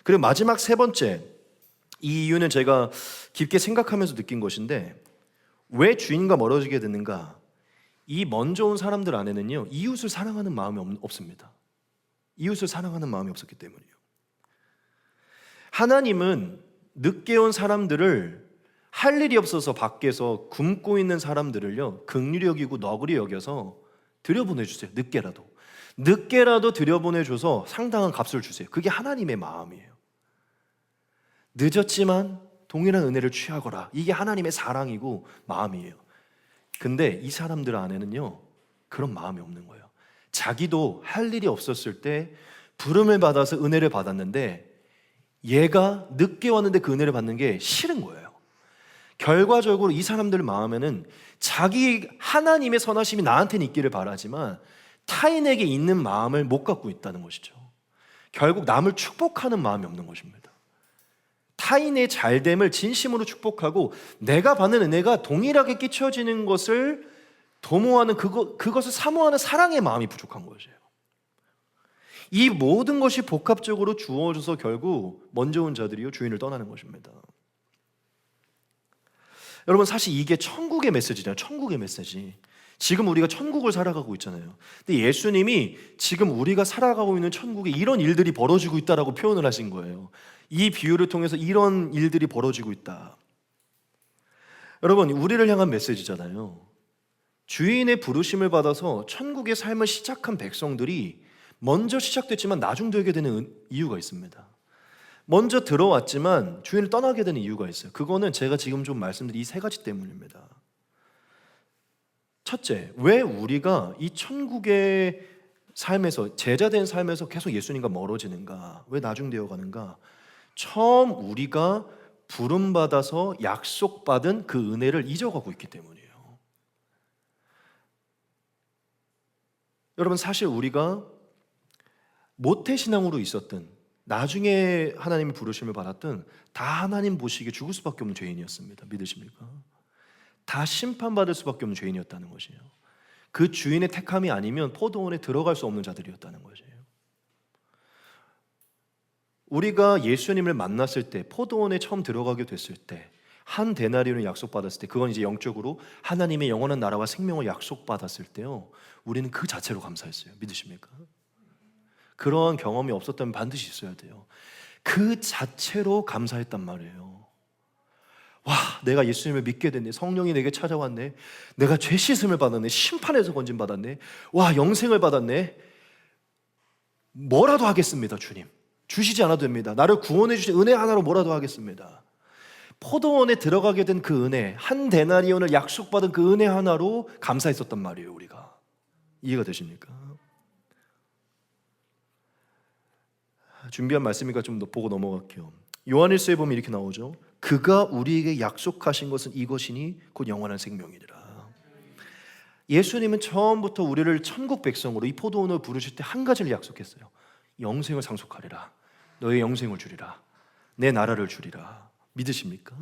그리고 마지막 세 번째, 이 이유는 제가 깊게 생각하면서 느낀 것인데 왜 주인과 멀어지게 됐는가? 이 먼저 온 사람들 안에는요, 이웃을 사랑하는 마음이 없습니다. 이웃을 사랑하는 마음이 없었기 때문이에요. 하나님은 늦게 온 사람들을 할 일이 없어서 밖에서 굶고 있는 사람들을요, 긍휼히 여기고 너그리 여겨서 들여보내주세요. 늦게라도 들여보내줘서 상당한 값을 주세요. 그게 하나님의 마음이에요. 늦었지만 동일한 은혜를 취하거라. 이게 하나님의 사랑이고 마음이에요. 근데 이 사람들 안에는요, 그런 마음이 없는 거예요. 자기도 할 일이 없었을 때 부름을 받아서 은혜를 받았는데 얘가 늦게 왔는데 그 은혜를 받는 게 싫은 거예요. 결과적으로 이 사람들 마음에는 자기 하나님의 선하심이 나한테는 있기를 바라지만 타인에게 있는 마음을 못 갖고 있다는 것이죠. 결국 남을 축복하는 마음이 없는 것입니다. 타인의 잘됨을 진심으로 축복하고 내가 받는 은혜가 동일하게 끼쳐지는 것을 도모하는 그것을 사모하는 사랑의 마음이 부족한 것이에요. 이 모든 것이 복합적으로 주어져서 결국 먼저 온 자들이요, 주인을 떠나는 것입니다. 여러분, 사실 이게 천국의 메시지잖아요. 천국의 메시지. 지금 우리가 천국을 살아가고 있잖아요. 근데 예수님이 지금 우리가 살아가고 있는 천국에 이런 일들이 벌어지고 있다라고 표현을 하신 거예요. 이 비유를 통해서 이런 일들이 벌어지고 있다. 여러분, 우리를 향한 메시지잖아요. 주인의 부르심을 받아서 천국의 삶을 시작한 백성들이 먼저 시작됐지만 나중되게 되는 이유가 있습니다. 먼저 들어왔지만 주인을 떠나게 되는 이유가 있어요. 그거는 제가 지금 좀 말씀드린 이 세 가지 때문입니다. 첫째, 왜 우리가 이 천국의 삶에서, 제자된 삶에서 계속 예수님과 멀어지는가? 왜 나중되어 가는가? 처음 우리가 부름받아서 약속받은 그 은혜를 잊어가고 있기 때문이에요. 여러분, 사실 우리가 모태신앙으로 있었든 나중에 하나님의 부르심을 받았든 다 하나님 보시기에 죽을 수밖에 없는 죄인이었습니다. 믿으십니까? 다 심판받을 수밖에 없는 죄인이었다는 것이에요. 그 주인의 택함이 아니면 포도원에 들어갈 수 없는 자들이었다는 것이에요. 우리가 예수님을 만났을 때, 포도원에 처음 들어가게 됐을 때, 한 데나리온을 약속받았을 때, 그건 이제 영적으로 하나님의 영원한 나라와 생명을 약속받았을 때요, 우리는 그 자체로 감사했어요. 믿으십니까? 그러한 경험이 없었다면 반드시 있어야 돼요. 그 자체로 감사했단 말이에요. 와, 내가 예수님을 믿게 됐네. 성령이 내게 찾아왔네. 내가 죄 씻음을 받았네. 심판에서 건진 받았네. 와, 영생을 받았네. 뭐라도 하겠습니다, 주님. 주시지 않아도 됩니다. 나를 구원해 주신 은혜 하나로 뭐라도 하겠습니다. 포도원에 들어가게 된 그 은혜, 한 데나리온을 약속받은 그 은혜 하나로 감사했었단 말이에요, 우리가. 이해가 되십니까? 준비한 말씀이니까 좀 더 보고 넘어갈게요. 요한일서에 보면 이렇게 나오죠. 그가 우리에게 약속하신 것은 이것이니 곧 영원한 생명이니라. 예수님은 처음부터 우리를 천국 백성으로 이 포도원을 부르실 때 한 가지를 약속했어요. 영생을 상속하리라. 너의 영생을 주리라. 내 나라를 주리라. 믿으십니까?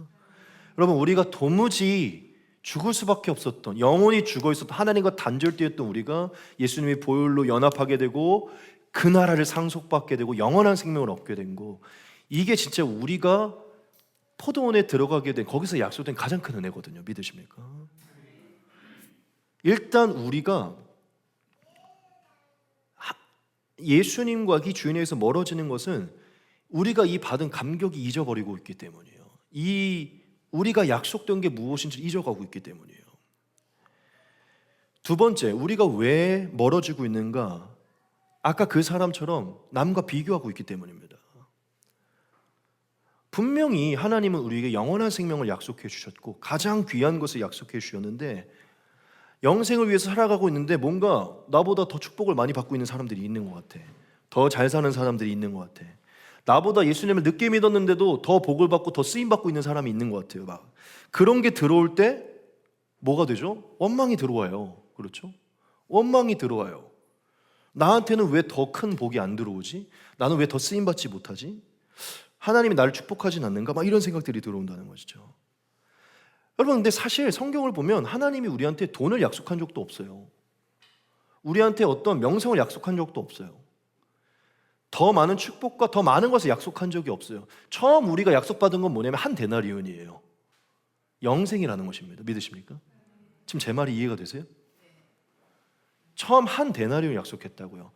여러분, 우리가 도무지 죽을 수밖에 없었던, 영원히 죽어 있었던, 하나님과 단절되었던 우리가 예수님의 보혈로 연합하게 되고 그 나라를 상속받게 되고 영원한 생명을 얻게 된 거, 이게 진짜 우리가 포도원에 들어가게 된, 거기서 약속된 가장 큰 은혜거든요. 믿으십니까? 일단 우리가 예수님과 이 주인에게서 멀어지는 것은 우리가 이 받은 감격이 잊어버리고 있기 때문이에요. 우리가 약속된 게 무엇인지 잊어가고 있기 때문이에요. 두 번째, 우리가 왜 멀어지고 있는가? 아까 그 사람처럼 남과 비교하고 있기 때문입니다. 분명히 하나님은 우리에게 영원한 생명을 약속해 주셨고 가장 귀한 것을 약속해 주셨는데, 영생을 위해서 살아가고 있는데 뭔가 나보다 더 축복을 많이 받고 있는 사람들이 있는 것 같아. 더 잘 사는 사람들이 있는 것 같아. 나보다 예수님을 늦게 믿었는데도 더 복을 받고 더 쓰임 받고 있는 사람이 있는 것 같아요. 막 그런 게 들어올 때 뭐가 되죠? 원망이 들어와요. 그렇죠? 원망이 들어와요. 나한테는 왜 더 큰 복이 안 들어오지? 나는 왜 더 쓰임 받지 못하지? 하나님이 나를 축복하진 않는가? 막 이런 생각들이 들어온다는 것이죠. 여러분, 근데 사실 성경을 보면 하나님이 우리한테 돈을 약속한 적도 없어요. 우리한테 어떤 명성을 약속한 적도 없어요. 더 많은 축복과 더 많은 것을 약속한 적이 없어요. 처음 우리가 약속받은 건 뭐냐면 한 데나리온이에요. 영생이라는 것입니다. 믿으십니까? 지금 제 말이 이해가 되세요? 처음 한 데나리온 약속했다고요.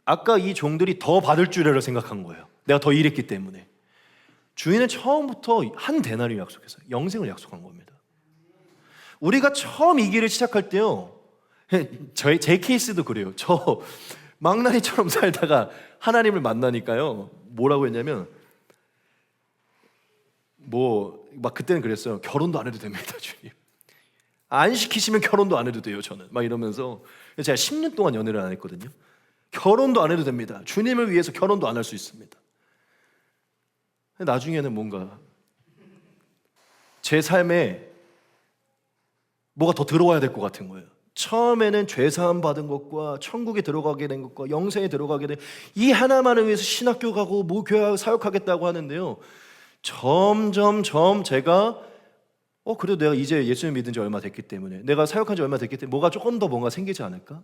아까 이 종들이 더 받을 줄이라고 생각한 거예요. 내가 더 일했기 때문에. 주인은 처음부터 한 데나리온 약속했어요. 영생을 약속한 겁니다. 우리가 처음 이 길을 시작할 때요, 제 케이스도 그래요. 저 망나니처럼 살다가 하나님을 만나니까요, 뭐라고 했냐면 막 그때는 그랬어요. 결혼도 안 해도 됩니다, 주님. 안 시키시면 결혼도 안 해도 돼요, 저는. 막 이러면서 제가 10년 동안 연애를 안 했거든요. 결혼도 안 해도 됩니다. 주님을 위해서 결혼도 안 할 수 있습니다. 나중에는 뭔가 제 삶에 뭐가 더 들어와야 될 것 같은 거예요. 처음에는 죄사함 받은 것과 천국에 들어가게 된 것과 영생에 들어가게 된 이 하나만을 위해서 신학교 가고 교회 사역하겠다고 하는데요, 점점 제가 그래도 내가 이제 예수님 믿은 지 얼마 됐기 때문에, 내가 사역한 지 얼마 됐기 때문에 뭐가 조금 더 뭔가 생기지 않을까?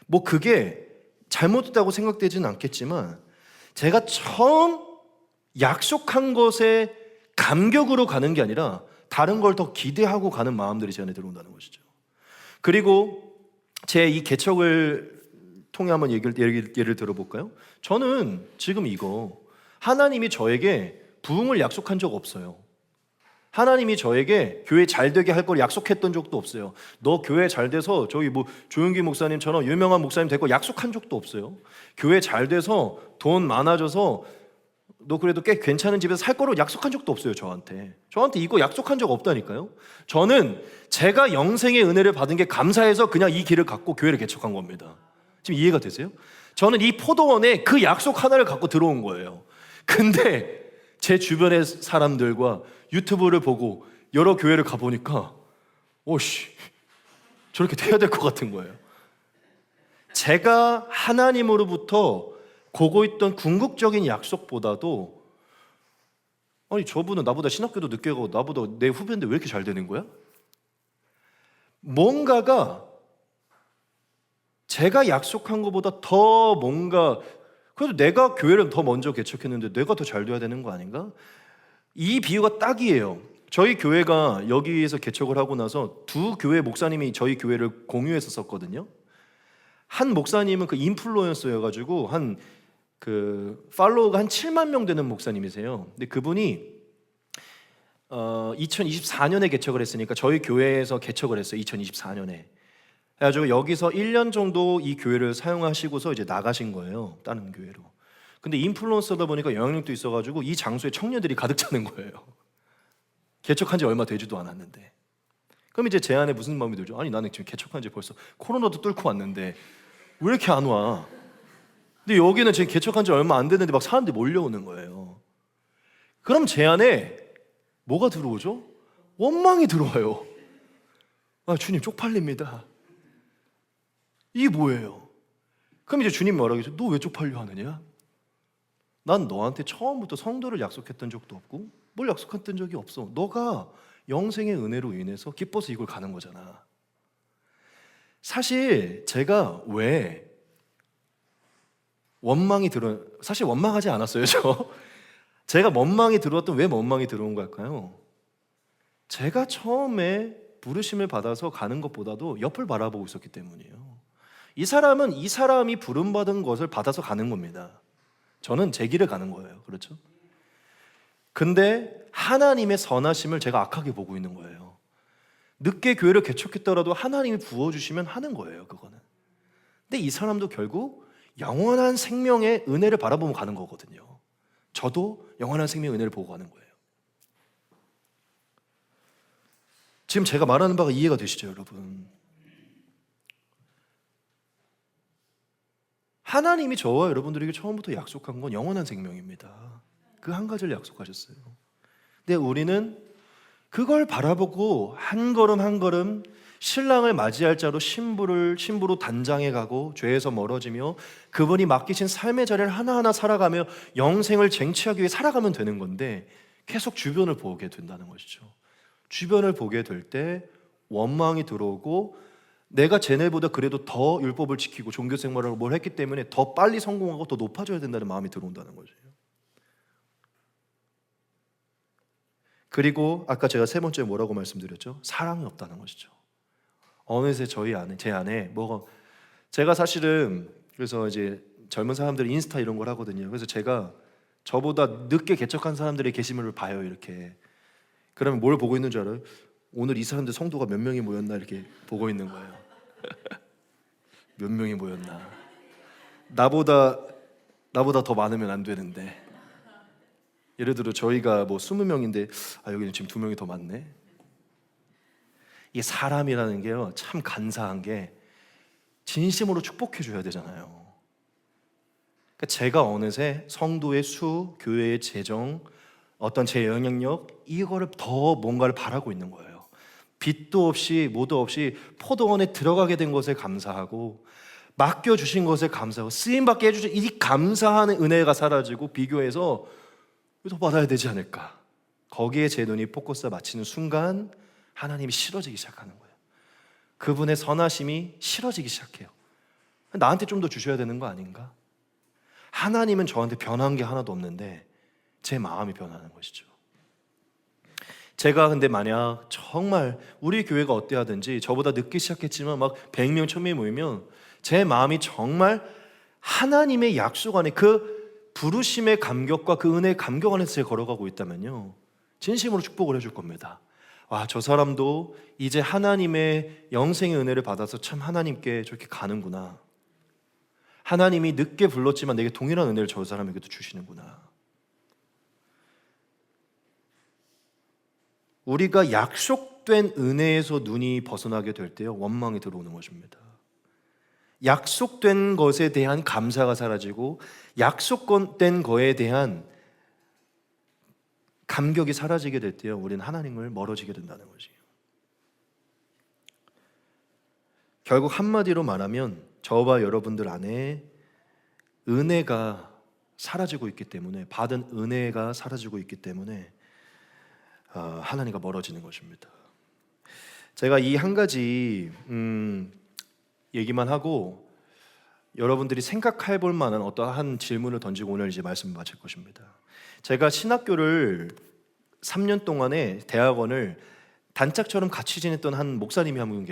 뭐 그게 잘못됐다고 생각되지는 않겠지만, 제가 처음 약속한 것에 감격으로 가는 게 아니라 다른 걸 더 기대하고 가는 마음들이 제 안에 들어온다는 것이죠. 그리고 제 이 개척을 통해 한번 예를 들어볼까요? 저는 지금 하나님이 저에게 부흥을 약속한 적 없어요. 하나님이 저에게 교회 잘 되게 할 걸 약속했던 적도 없어요. 너 교회 잘 돼서 저희 조용기 목사님처럼 유명한 목사님 될 거 약속한 적도 없어요. 교회 잘 돼서 돈 많아져서 너 그래도 꽤 괜찮은 집에서 살 거로 약속한 적도 없어요. 저한테 이거 약속한 적 없다니까요. 저는 제가 영생의 은혜를 받은 게 감사해서 그냥 이 길을 갖고 교회를 개척한 겁니다. 지금 이해가 되세요? 저는 이 포도원에 그 약속 하나를 갖고 들어온 거예요. 근데 제 주변의 사람들과 유튜브를 보고 여러 교회를 가보니까 저렇게 돼야 될 것 같은 거예요. 제가 하나님으로부터 고고 있던 궁극적인 약속보다도, 아니 저분은 나보다 신학교도 늦게 가고 나보다 내 후배인데 왜 이렇게 잘 되는 거야? 뭔가가 제가 약속한 것보다 더 뭔가, 그래도 내가 교회를 더 먼저 개척했는데 내가 더 잘 돼야 되는 거 아닌가? 이 비유가 딱이에요. 저희 교회가 여기에서 개척을 하고 나서 두 교회 목사님이 저희 교회를 공유했었거든요. 한 목사님은 그 인플루언서여가지고 팔로워가 한 7만 명 되는 목사님이세요. 근데 그분이 2024년에 개척을 했으니까 저희 교회에서 개척을 했어요. 2024년에. 그래가지고 여기서 1년 정도 이 교회를 사용하시고서 이제 나가신 거예요. 다른 교회로. 근데 인플루언서다 보니까 영향력도 있어가지고 이 장소에 청년들이 가득 차는 거예요. 개척한 지 얼마 되지도 않았는데. 그럼 이제 제 안에 무슨 마음이 들죠? 아니 나는 지금 개척한 지 벌써 코로나도 뚫고 왔는데 왜 이렇게 안 와? 근데 여기는 지금 개척한 지 얼마 안 됐는데 막 사람들이 몰려오는 거예요. 그럼 제 안에 뭐가 들어오죠? 원망이 들어와요. 주님 쪽팔립니다. 이게 뭐예요? 그럼 이제 주님 뭐라고 너 왜 쪽팔려 하느냐? 난 너한테 처음부터 성도를 약속했던 적도 없고 뭘 약속했던 적이 없어. 너가 영생의 은혜로 인해서 기뻐서 이걸 가는 거잖아. 사실 제가 왜 사실 원망하지 않았어요. 제가 왜 원망이 들어온 걸까요? 제가 처음에 부르심을 받아서 가는 것보다도 옆을 바라보고 있었기 때문이에요. 이 사람이 부름받은 것을 받아서 가는 겁니다. 저는 제 길을 가는 거예요. 그렇죠? 근데 하나님의 선하심을 제가 악하게 보고 있는 거예요. 늦게 교회를 개척했더라도 하나님이 부어주시면 하는 거예요, 그거는. 근데 이 사람도 결국 영원한 생명의 은혜를 바라보면 가는 거거든요. 저도 영원한 생명의 은혜를 보고 가는 거예요. 지금 제가 말하는 바가 이해가 되시죠, 여러분? 하나님이 저와 여러분들에게 처음부터 약속한 건 영원한 생명입니다. 그 한 가지를 약속하셨어요. 근데 우리는 그걸 바라보고 한 걸음 한 걸음 신랑을 맞이할 자로 신부로 단장해 가고 죄에서 멀어지며 그분이 맡기신 삶의 자리를 하나하나 살아가며 영생을 쟁취하기 위해 살아가면 되는 건데 계속 주변을 보게 된다는 것이죠. 주변을 보게 될 때 원망이 들어오고 내가 쟤네보다 그래도 더 율법을 지키고 종교 생활을 뭘 했기 때문에 더 빨리 성공하고 더 높아져야 된다는 마음이 들어온다는 거죠. 그리고 아까 제가 세 번째 뭐라고 말씀드렸죠? 사랑이 없다는 것이죠. 어느새 제 안에 뭐가 제가 사실은 그래서 이제 젊은 사람들이 인스타 이런 걸 하거든요. 그래서 제가 저보다 늦게 개척한 사람들의 게시물을 봐요, 이렇게. 그러면 뭘 보고 있는 줄 알아요? 오늘 이 사람들 성도가 몇 명이 모였나 이렇게 보고 있는 거예요. 몇 명이 모였나? 나보다 더 많으면 안 되는데. 예를 들어 저희가 뭐 20명인데 여기는 지금 2명이 더 많네. 이게 사람이라는 게요, 참 간사한 게 진심으로 축복해 줘야 되잖아요. 그러니까 제가 어느새 성도의 수, 교회의 재정, 어떤 제 영향력 이거를 더 뭔가를 바라고 있는 거예요. 빚도 없이 뭐도 없이 포도원에 들어가게 된 것에 감사하고 맡겨주신 것에 감사하고 쓰임받게 해주신 이 감사하는 은혜가 사라지고 비교해서 더 받아야 되지 않을까. 거기에 제 눈이 포커스가 맞추는 순간 하나님이 싫어지기 시작하는 거예요. 그분의 선하심이 싫어지기 시작해요. 나한테 좀 더 주셔야 되는 거 아닌가? 하나님은 저한테 변한 게 하나도 없는데 제 마음이 변하는 것이죠. 제가 근데 만약 정말 우리 교회가 어때하든지 저보다 늦게 시작했지만 막 100명, 1000명이 모이면 제 마음이 정말 하나님의 약속 안에 그 부르심의 감격과 그 은혜의 감격 안에서 제가 걸어가고 있다면요, 진심으로 축복을 해줄 겁니다. 와, 저 사람도 이제 하나님의 영생의 은혜를 받아서 참 하나님께 저렇게 가는구나. 하나님이 늦게 불렀지만 내게 동일한 은혜를 저 사람에게도 주시는구나. 우리가 약속된 은혜에서 눈이 벗어나게 될 때요, 원망이 들어오는 것입니다. 약속된 것에 대한 감사가 사라지고 약속된 거에 대한 감격이 사라지게 될 때요, 우리는 하나님을 멀어지게 된다는 거지. 결국 한마디로 말하면 저와 여러분들 안에 은혜가 사라지고 있기 때문에, 받은 은혜가 사라지고 있기 때문에 하나님과 멀어지는 것입니다. 제가 이 한 가지 얘기만 하고 여러분들이 생각해 볼 만한 어떠한 질문을 던지고 오늘 이제 말씀을 마칠 것입니다. 제가 신학교를 3년 동안에 대학원을 단짝처럼 같이 지냈던 한 목사님이 한 분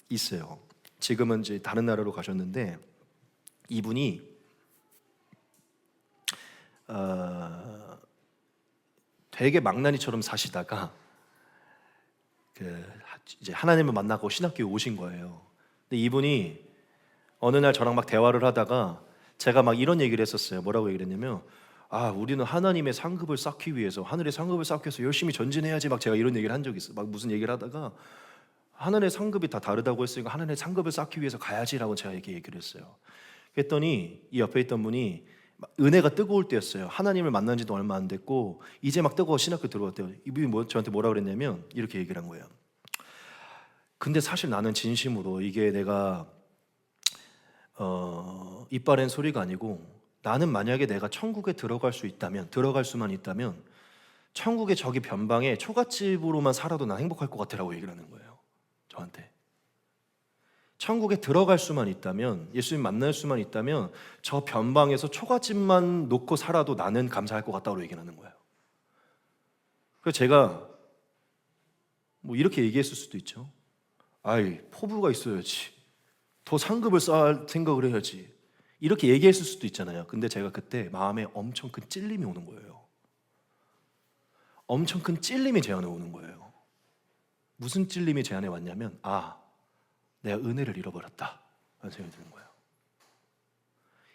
있어요. 지금은 이제 다른 나라로 가셨는데 이분이 되게 망나니처럼 사시다가 이제 하나님을 만나고 신학교에 오신 거예요. 근데 이분이 어느 날 저랑 막 대화를 하다가 제가 막 이런 얘기를 했었어요. 뭐라고 얘기를 했냐면, 우리는 하나님의 상급을 쌓기 위해서, 하늘의 상급을 쌓기 위해서 열심히 전진해야지, 막 제가 이런 얘기를 한 적이 있어요. 막 무슨 얘기를 하다가 하늘의 상급이 다 다르다고 했으니까 하늘의 상급을 쌓기 위해서 가야지라고 제가 이렇게 얘기를 했어요. 그랬더니 이 옆에 있던 분이 은혜가 뜨거울 때였어요. 하나님을 만난 지도 얼마 안 됐고 이제 막 뜨거워 신학교 들어갔대요. 이분이 저한테 뭐라 그랬냐면 이렇게 얘기를 한 거예요. 근데 사실 나는 진심으로 이게 내가 이빨엔 소리가 아니고, 나는 만약에 내가 천국에 들어갈 수만 있다면 천국의 저기 변방에 초가집으로만 살아도 난 행복할 것 같아라고 얘기를 하는 거예요. 저한테. 천국에 들어갈 수만 있다면, 예수님 만날 수만 있다면 저 변방에서 초가집만 놓고 살아도 나는 감사할 것 같다고 얘기를 하는 거예요. 그래서 제가 뭐 이렇게 얘기했을 수도 있죠. 포부가 있어야지, 더 상급을 쌓을 생각을 해야지, 이렇게 얘기했을 수도 있잖아요. 근데 제가 그때 마음에 엄청 큰 찔림이 오는 거예요. 엄청 큰 찔림이 제 안에 오는 거예요. 무슨 찔림이 제 안에 왔냐면 내가 은혜를 잃어버렸다 라는 생각이 드는 거예요.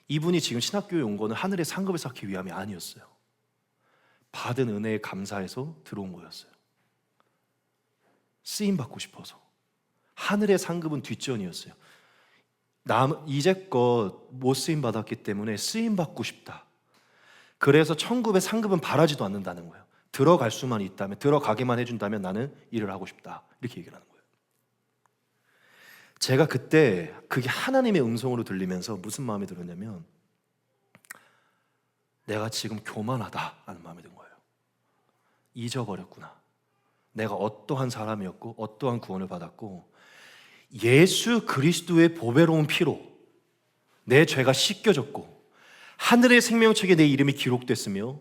이분이 지금 신학교에 온 거는 하늘의 상급을 쌓기 위함이 아니었어요. 받은 은혜에 감사해서 들어온 거였어요. 쓰임받고 싶어서. 하늘의 상급은 뒷전이었어요. 이제껏 못 쓰임받았기 때문에 쓰임받고 싶다. 그래서 천국의 상급은 바라지도 않는다는 거예요. 들어갈 수만 있다면, 들어가게만 해준다면 나는 일을 하고 싶다. 이렇게 얘기를 하는 거예요. 제가 그때 그게 하나님의 음성으로 들리면서 무슨 마음이 들었냐면, 내가 지금 교만하다 하는 마음이 든 거예요. 잊어버렸구나. 내가 어떠한 사람이었고 어떠한 구원을 받았고 예수 그리스도의 보배로운 피로 내 죄가 씻겨졌고 하늘의 생명책에 내 이름이 기록됐으며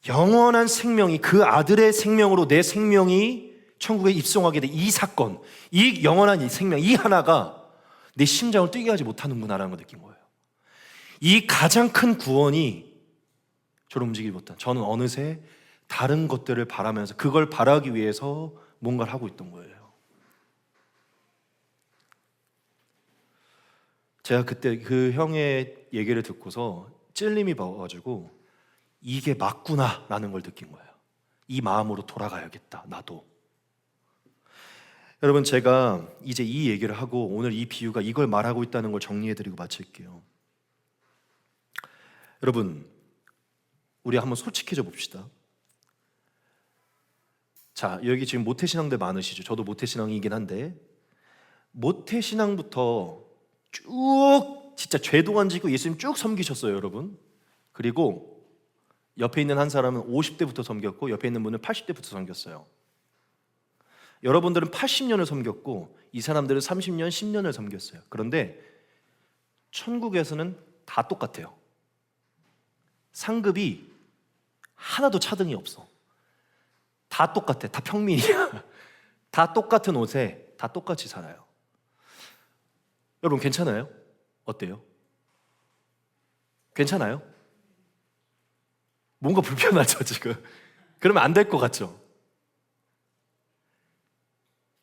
영원한 생명이 그 아들의 생명으로 내 생명이 천국에 입성하게 된 이 사건, 이 영원한 이 생명, 이 하나가 내 심장을 뛰게 하지 못하는구나라는 걸 느낀 거예요. 이 가장 큰 구원이 저를 움직이지 못한, 저는 어느새 다른 것들을 바라면서 그걸 바라기 위해서 뭔가를 하고 있던 거예요. 제가 그때 그 형의 얘기를 듣고서 찔림이 받아가지고 이게 맞구나라는 걸 느낀 거예요. 이 마음으로 돌아가야겠다, 나도. 여러분, 제가 이제 이 얘기를 하고 오늘 이 비유가 이걸 말하고 있다는 걸 정리해드리고 마칠게요. 여러분, 우리 한번 솔직해져 봅시다. 자, 여기 지금 모태신앙들 많으시죠? 저도 모태신앙이긴 한데 모태신앙부터 쭉 진짜 죄도 안 지고 예수님 쭉 섬기셨어요, 여러분. 그리고 옆에 있는 한 사람은 50대부터 섬겼고 옆에 있는 분은 80대부터 섬겼어요. 여러분들은 80년을 섬겼고 이 사람들은 30년, 10년을 섬겼어요. 그런데 천국에서는 다 똑같아요. 상급이 하나도 차등이 없어. 다 똑같아. 다 평민이야. 다 똑같은 옷에 다 똑같이 살아요. 여러분, 괜찮아요? 어때요? 괜찮아요? 뭔가 불편하죠, 지금? 그러면 안 될 것 같죠?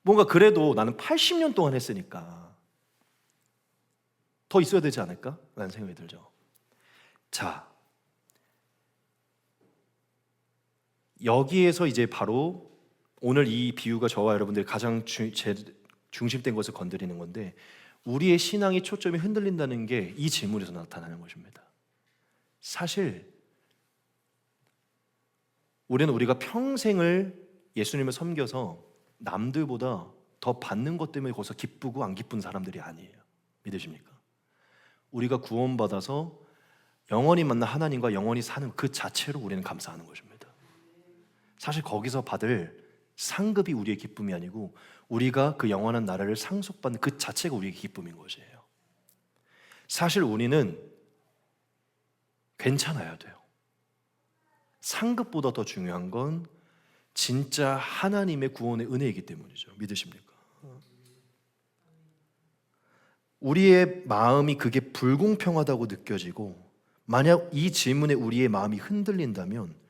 뭔가 그래도 나는 80년 동안 했으니까 더 있어야 되지 않을까? 라는 생각이 들죠. 자, 여기에서 이제 바로 오늘 이 비유가 저와 여러분들이 가장 중심된 것을 건드리는 건데, 우리의 신앙의 초점이 흔들린다는 게 이 질문에서 나타나는 것입니다. 사실 우리가 평생을 예수님을 섬겨서 남들보다 더 받는 것 때문에 거기서 기쁘고 안 기쁜 사람들이 아니에요. 믿으십니까? 우리가 구원받아서 영원히 만난 하나님과 영원히 사는 그 자체로 우리는 감사하는 것입니다. 사실 거기서 받을 상급이 우리의 기쁨이 아니고 우리가 그 영원한 나라를 상속받는 그 자체가 우리의 기쁨인 것이에요. 사실 우리는 괜찮아야 돼요. 상급보다 더 중요한 건 진짜 하나님의 구원의 은혜이기 때문이죠. 믿으십니까? 우리의 마음이 그게 불공평하다고 느껴지고 만약 이 질문에 우리의 마음이 흔들린다면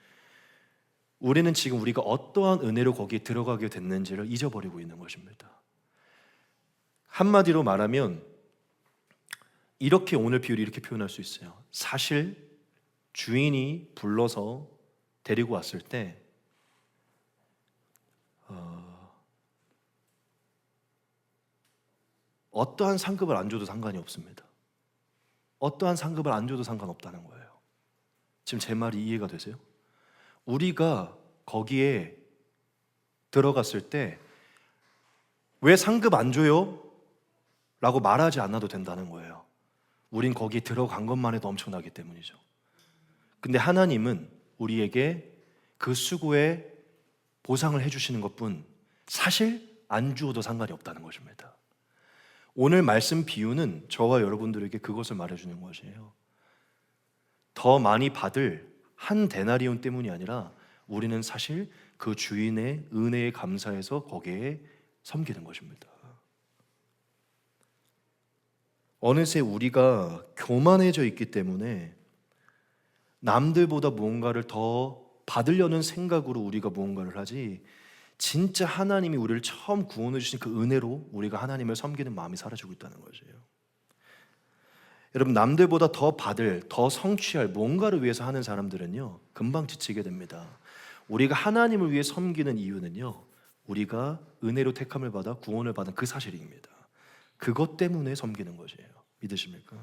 우리는 지금 우리가 어떠한 은혜로 거기에 들어가게 됐는지를 잊어버리고 있는 것입니다. 한마디로 말하면 이렇게 오늘 비유를 이렇게 표현할 수 있어요. 사실 주인이 불러서 데리고 왔을 때 어떠한 상급을 안 줘도 상관이 없습니다. 어떠한 상급을 안 줘도 상관없다는 거예요. 지금 제 말이 이해가 되세요? 우리가 거기에 들어갔을 때 왜 상급 안 줘요? 라고 말하지 않아도 된다는 거예요. 우린 거기에 들어간 것만 해도 엄청나기 때문이죠. 근데 하나님은 우리에게 그 수고에 보상을 해주시는 것뿐 사실 안 주어도 상관이 없다는 것입니다. 오늘 말씀 비유는 저와 여러분들에게 그것을 말해주는 것이에요. 더 많이 받을 한 데나리온 때문이 아니라 우리는 사실 그 주인의 은혜에 감사해서 거기에 섬기는 것입니다. 어느새 우리가 교만해져 있기 때문에 남들보다 무언가를 더 받으려는 생각으로 우리가 무언가를 하지, 진짜 하나님이 우리를 처음 구원해 주신 그 은혜로 우리가 하나님을 섬기는 마음이 사라지고 있다는 것이에요. 여러분, 남들보다 더 받을, 더 성취할 뭔가를 위해서 하는 사람들은요, 금방 지치게 됩니다. 우리가 하나님을 위해 섬기는 이유는요, 우리가 은혜로 택함을 받아 구원을 받은 그 사실입니다. 그것 때문에 섬기는 것이에요. 믿으십니까?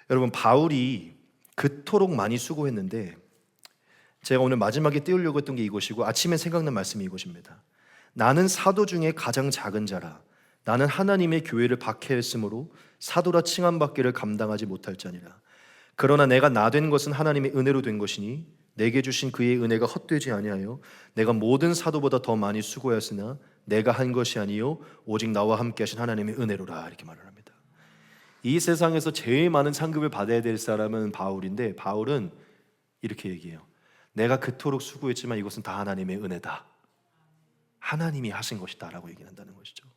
여러분, 바울이 그토록 많이 수고했는데, 제가 오늘 마지막에 띄우려고 했던 게 이것이고, 아침에 생각난 말씀이 이것입니다. 나는 사도 중에 가장 작은 자라. 나는 하나님의 교회를 박해했으므로 사도라 칭함받기를 감당하지 못할 자니라. 그러나 내가 나 된 것은 하나님의 은혜로 된 것이니 내게 주신 그의 은혜가 헛되지 아니하여 내가 모든 사도보다 더 많이 수고하였으나 내가 한 것이 아니요 오직 나와 함께 하신 하나님의 은혜로라. 이렇게 말을 합니다. 이 세상에서 제일 많은 상급을 받아야 될 사람은 바울인데, 바울은 이렇게 얘기해요. 내가 그토록 수고했지만 이것은 다 하나님의 은혜다. 하나님이 하신 것이다 라고 얘기한다는 것이죠.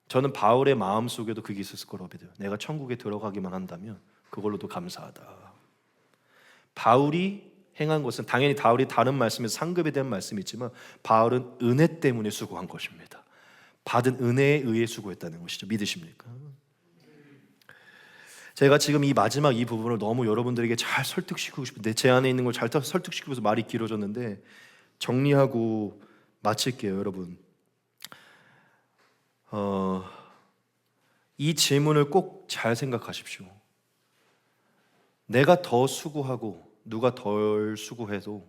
저는 바울의 마음속에도 그게 있었을 거라고 믿어요. 내가 천국에 들어가기만 한다면 그걸로도 감사하다. 바울이 행한 것은 당연히 바울이 다른 말씀에서 상급에 대한 말씀이 있지만, 바울은 은혜 때문에 수고한 것입니다. 받은 은혜에 의해 수고했다는 것이죠. 믿으십니까? 제가 지금 이 마지막 이 부분을 너무 여러분들에게 잘 설득시키고 싶은데, 제 안에 있는 걸 잘 설득시키고 싶어서 말이 길어졌는데 정리하고 마칠게요. 여러분, 이 질문을 꼭 잘 생각하십시오. 내가 더 수고하고 누가 덜 수고해도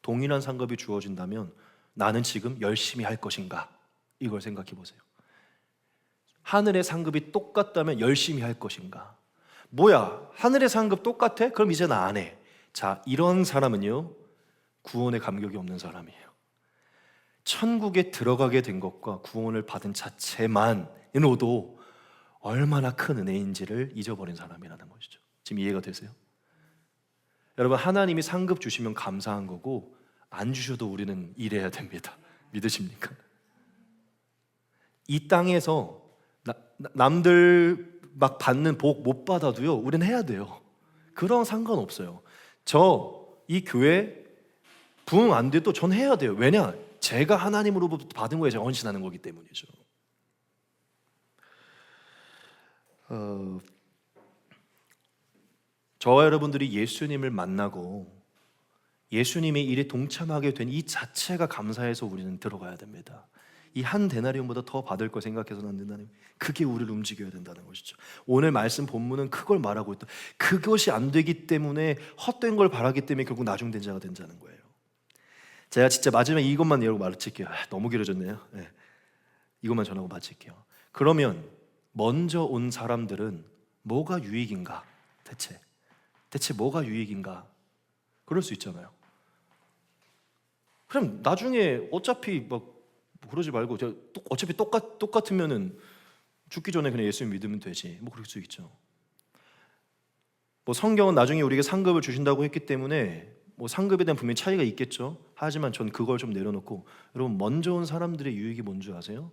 동일한 상급이 주어진다면 나는 지금 열심히 할 것인가? 이걸 생각해 보세요. 하늘의 상급이 똑같다면 열심히 할 것인가? 뭐야, 하늘의 상급 똑같아? 그럼 이제 나 안 해. 자, 이런 사람은요, 구원에 감격이 없는 사람이에요. 천국에 들어가게 된 것과 구원을 받은 자체만으로도 얼마나 큰 은혜인지를 잊어버린 사람이라는 것이죠. 지금 이해가 되세요? 여러분, 하나님이 상급 주시면 감사한 거고, 안 주셔도 우리는 일해야 됩니다. 믿으십니까? 이 땅에서 남들 막 받는 복 못 받아도요, 우리는 해야 돼요. 그런 상관없어요. 이 교회 부흥 안 돼도 전 해야 돼요. 왜냐? 제가 하나님으로부터 받은 거에 제가 헌신하는 거기 때문이죠. 저와 여러분들이 예수님을 만나고 예수님의 일에 동참하게 된 이 자체가 감사해서 우리는 들어가야 됩니다. 이 한 데나리온보다 더 받을 거 생각해서는 안 된다는, 그게 우리를 움직여야 된다는 것이죠. 오늘 말씀 본문은 그걸 말하고 있다. 그것이 안 되기 때문에, 헛된 걸 바라기 때문에 결국 나중된 자가 된다는 거예요. 제가 진짜 마지막에 이것만 얘기하고 마칠게요. 너무 길어졌네요. 네. 이것만 전하고 마칠게요. 그러면 먼저 온 사람들은 뭐가 유익인가? 대체 뭐가 유익인가? 그럴 수 있잖아요. 그럼 나중에 어차피 막 그러지 말고 어차피 똑같으면은 죽기 전에 그냥 예수님 믿으면 되지. 뭐 그럴 수 있죠. 뭐 성경은 나중에 우리에게 상급을 주신다고 했기 때문에 뭐 상급에 대한 분명히 차이가 있겠죠. 하지만 전 그걸 좀 내려놓고, 여러분, 먼저 온 사람들의 유익이 뭔지 아세요?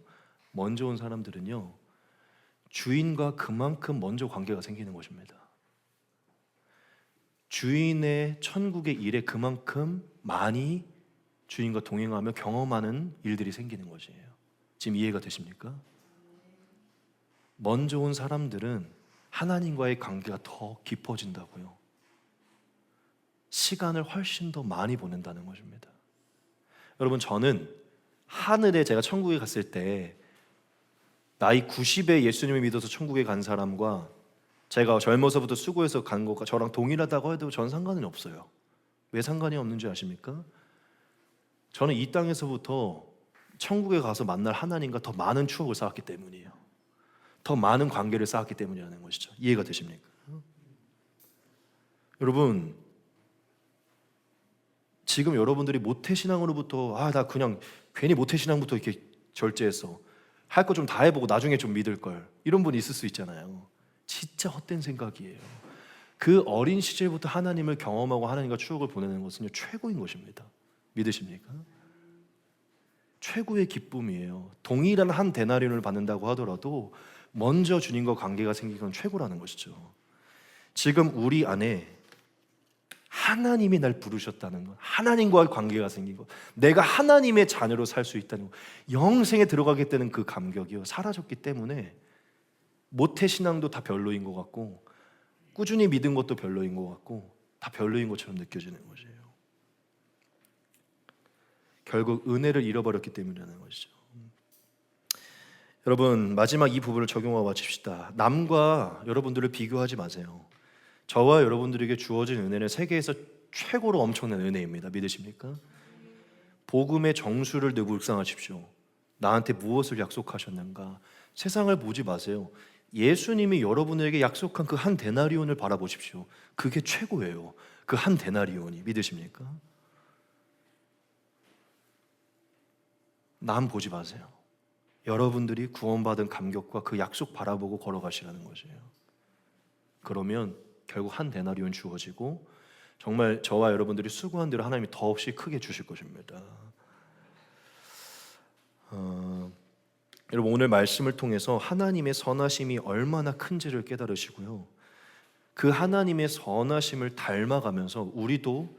먼저 온 사람들은요, 주인과 그만큼 먼저 관계가 생기는 것입니다. 주인의 천국의 일에 그만큼 많이 주인과 동행하며 경험하는 일들이 생기는 것이에요. 지금 이해가 되십니까? 먼저 온 사람들은 하나님과의 관계가 더 깊어진다고요. 시간을 훨씬 더 많이 보낸다는 것입니다. 여러분, 저는 하늘에, 제가 천국에 갔을 때 나이 90에 예수님을 믿어서 천국에 간 사람과 제가 젊어서부터 수고해서 간 것과 저랑 동일하다고 해도 전 상관은 없어요. 왜 상관이 없는 줄 아십니까? 저는 이 땅에서부터 천국에 가서 만날 하나님과 더 많은 추억을 쌓았기 때문이에요. 더 많은 관계를 쌓았기 때문이라는 것이죠. 이해가 되십니까? 여러분, 지금 여러분들이 모태신앙으로부터 나 그냥 괜히 모태신앙부터 이렇게 절제했어, 할 거 좀 다 해보고 나중에 좀 믿을 걸, 이런 분이 있을 수 있잖아요. 진짜 헛된 생각이에요. 그 어린 시절부터 하나님을 경험하고 하나님과 추억을 보내는 것은 최고인 것입니다. 믿으십니까? 최고의 기쁨이에요. 동일한 한 데나리온을 받는다고 하더라도 먼저 주님과 관계가 생긴 건 최고라는 것이죠. 지금 우리 안에 하나님이 날 부르셨다는 것, 하나님과의 관계가 생긴 것, 내가 하나님의 자녀로 살 수 있다는 것, 영생에 들어가게 되는 그 감격이요 사라졌기 때문에 모태신앙도 다 별로인 것 같고 꾸준히 믿은 것도 별로인 것 같고 다 별로인 것처럼 느껴지는 것이에요. 결국 은혜를 잃어버렸기 때문이라는 것이죠. 여러분, 마지막 이 부분을 적용하고 마칩시다. 남과 여러분들을 비교하지 마세요. 저와 여러분들에게 주어진 은혜는 세계에서 최고로 엄청난 은혜입니다. 믿으십니까? 복음의 정수를 늘 묵상하십시오. 나한테 무엇을 약속하셨는가? 세상을 보지 마세요. 예수님이 여러분에게 약속한 그 한 데나리온을 바라보십시오. 그게 최고예요. 그 한 데나리온이. 믿으십니까? 남 보지 마세요. 여러분들이 구원받은 감격과 그 약속 바라보고 걸어가시라는 것이에요. 그러면 결국 한 데나리온 주어지고 정말 저와 여러분들이 수고한 대로 하나님이 더없이 크게 주실 것입니다. 여러분, 오늘 말씀을 통해서 하나님의 선하심이 얼마나 큰지를 깨달으시고요, 그 하나님의 선하심을 닮아가면서 우리도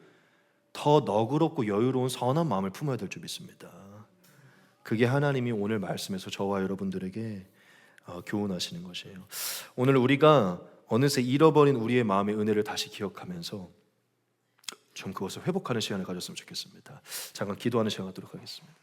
더 너그럽고 여유로운 선한 마음을 품어야 될 줄 믿습니다. 그게 하나님이 오늘 말씀에서 저와 여러분들에게 교훈하시는 것이에요. 오늘 우리가 어느새 잃어버린 우리의 마음의 은혜를 다시 기억하면서 좀 그것을 회복하는 시간을 가졌으면 좋겠습니다. 잠깐 기도하는 시간 갖도록 하겠습니다.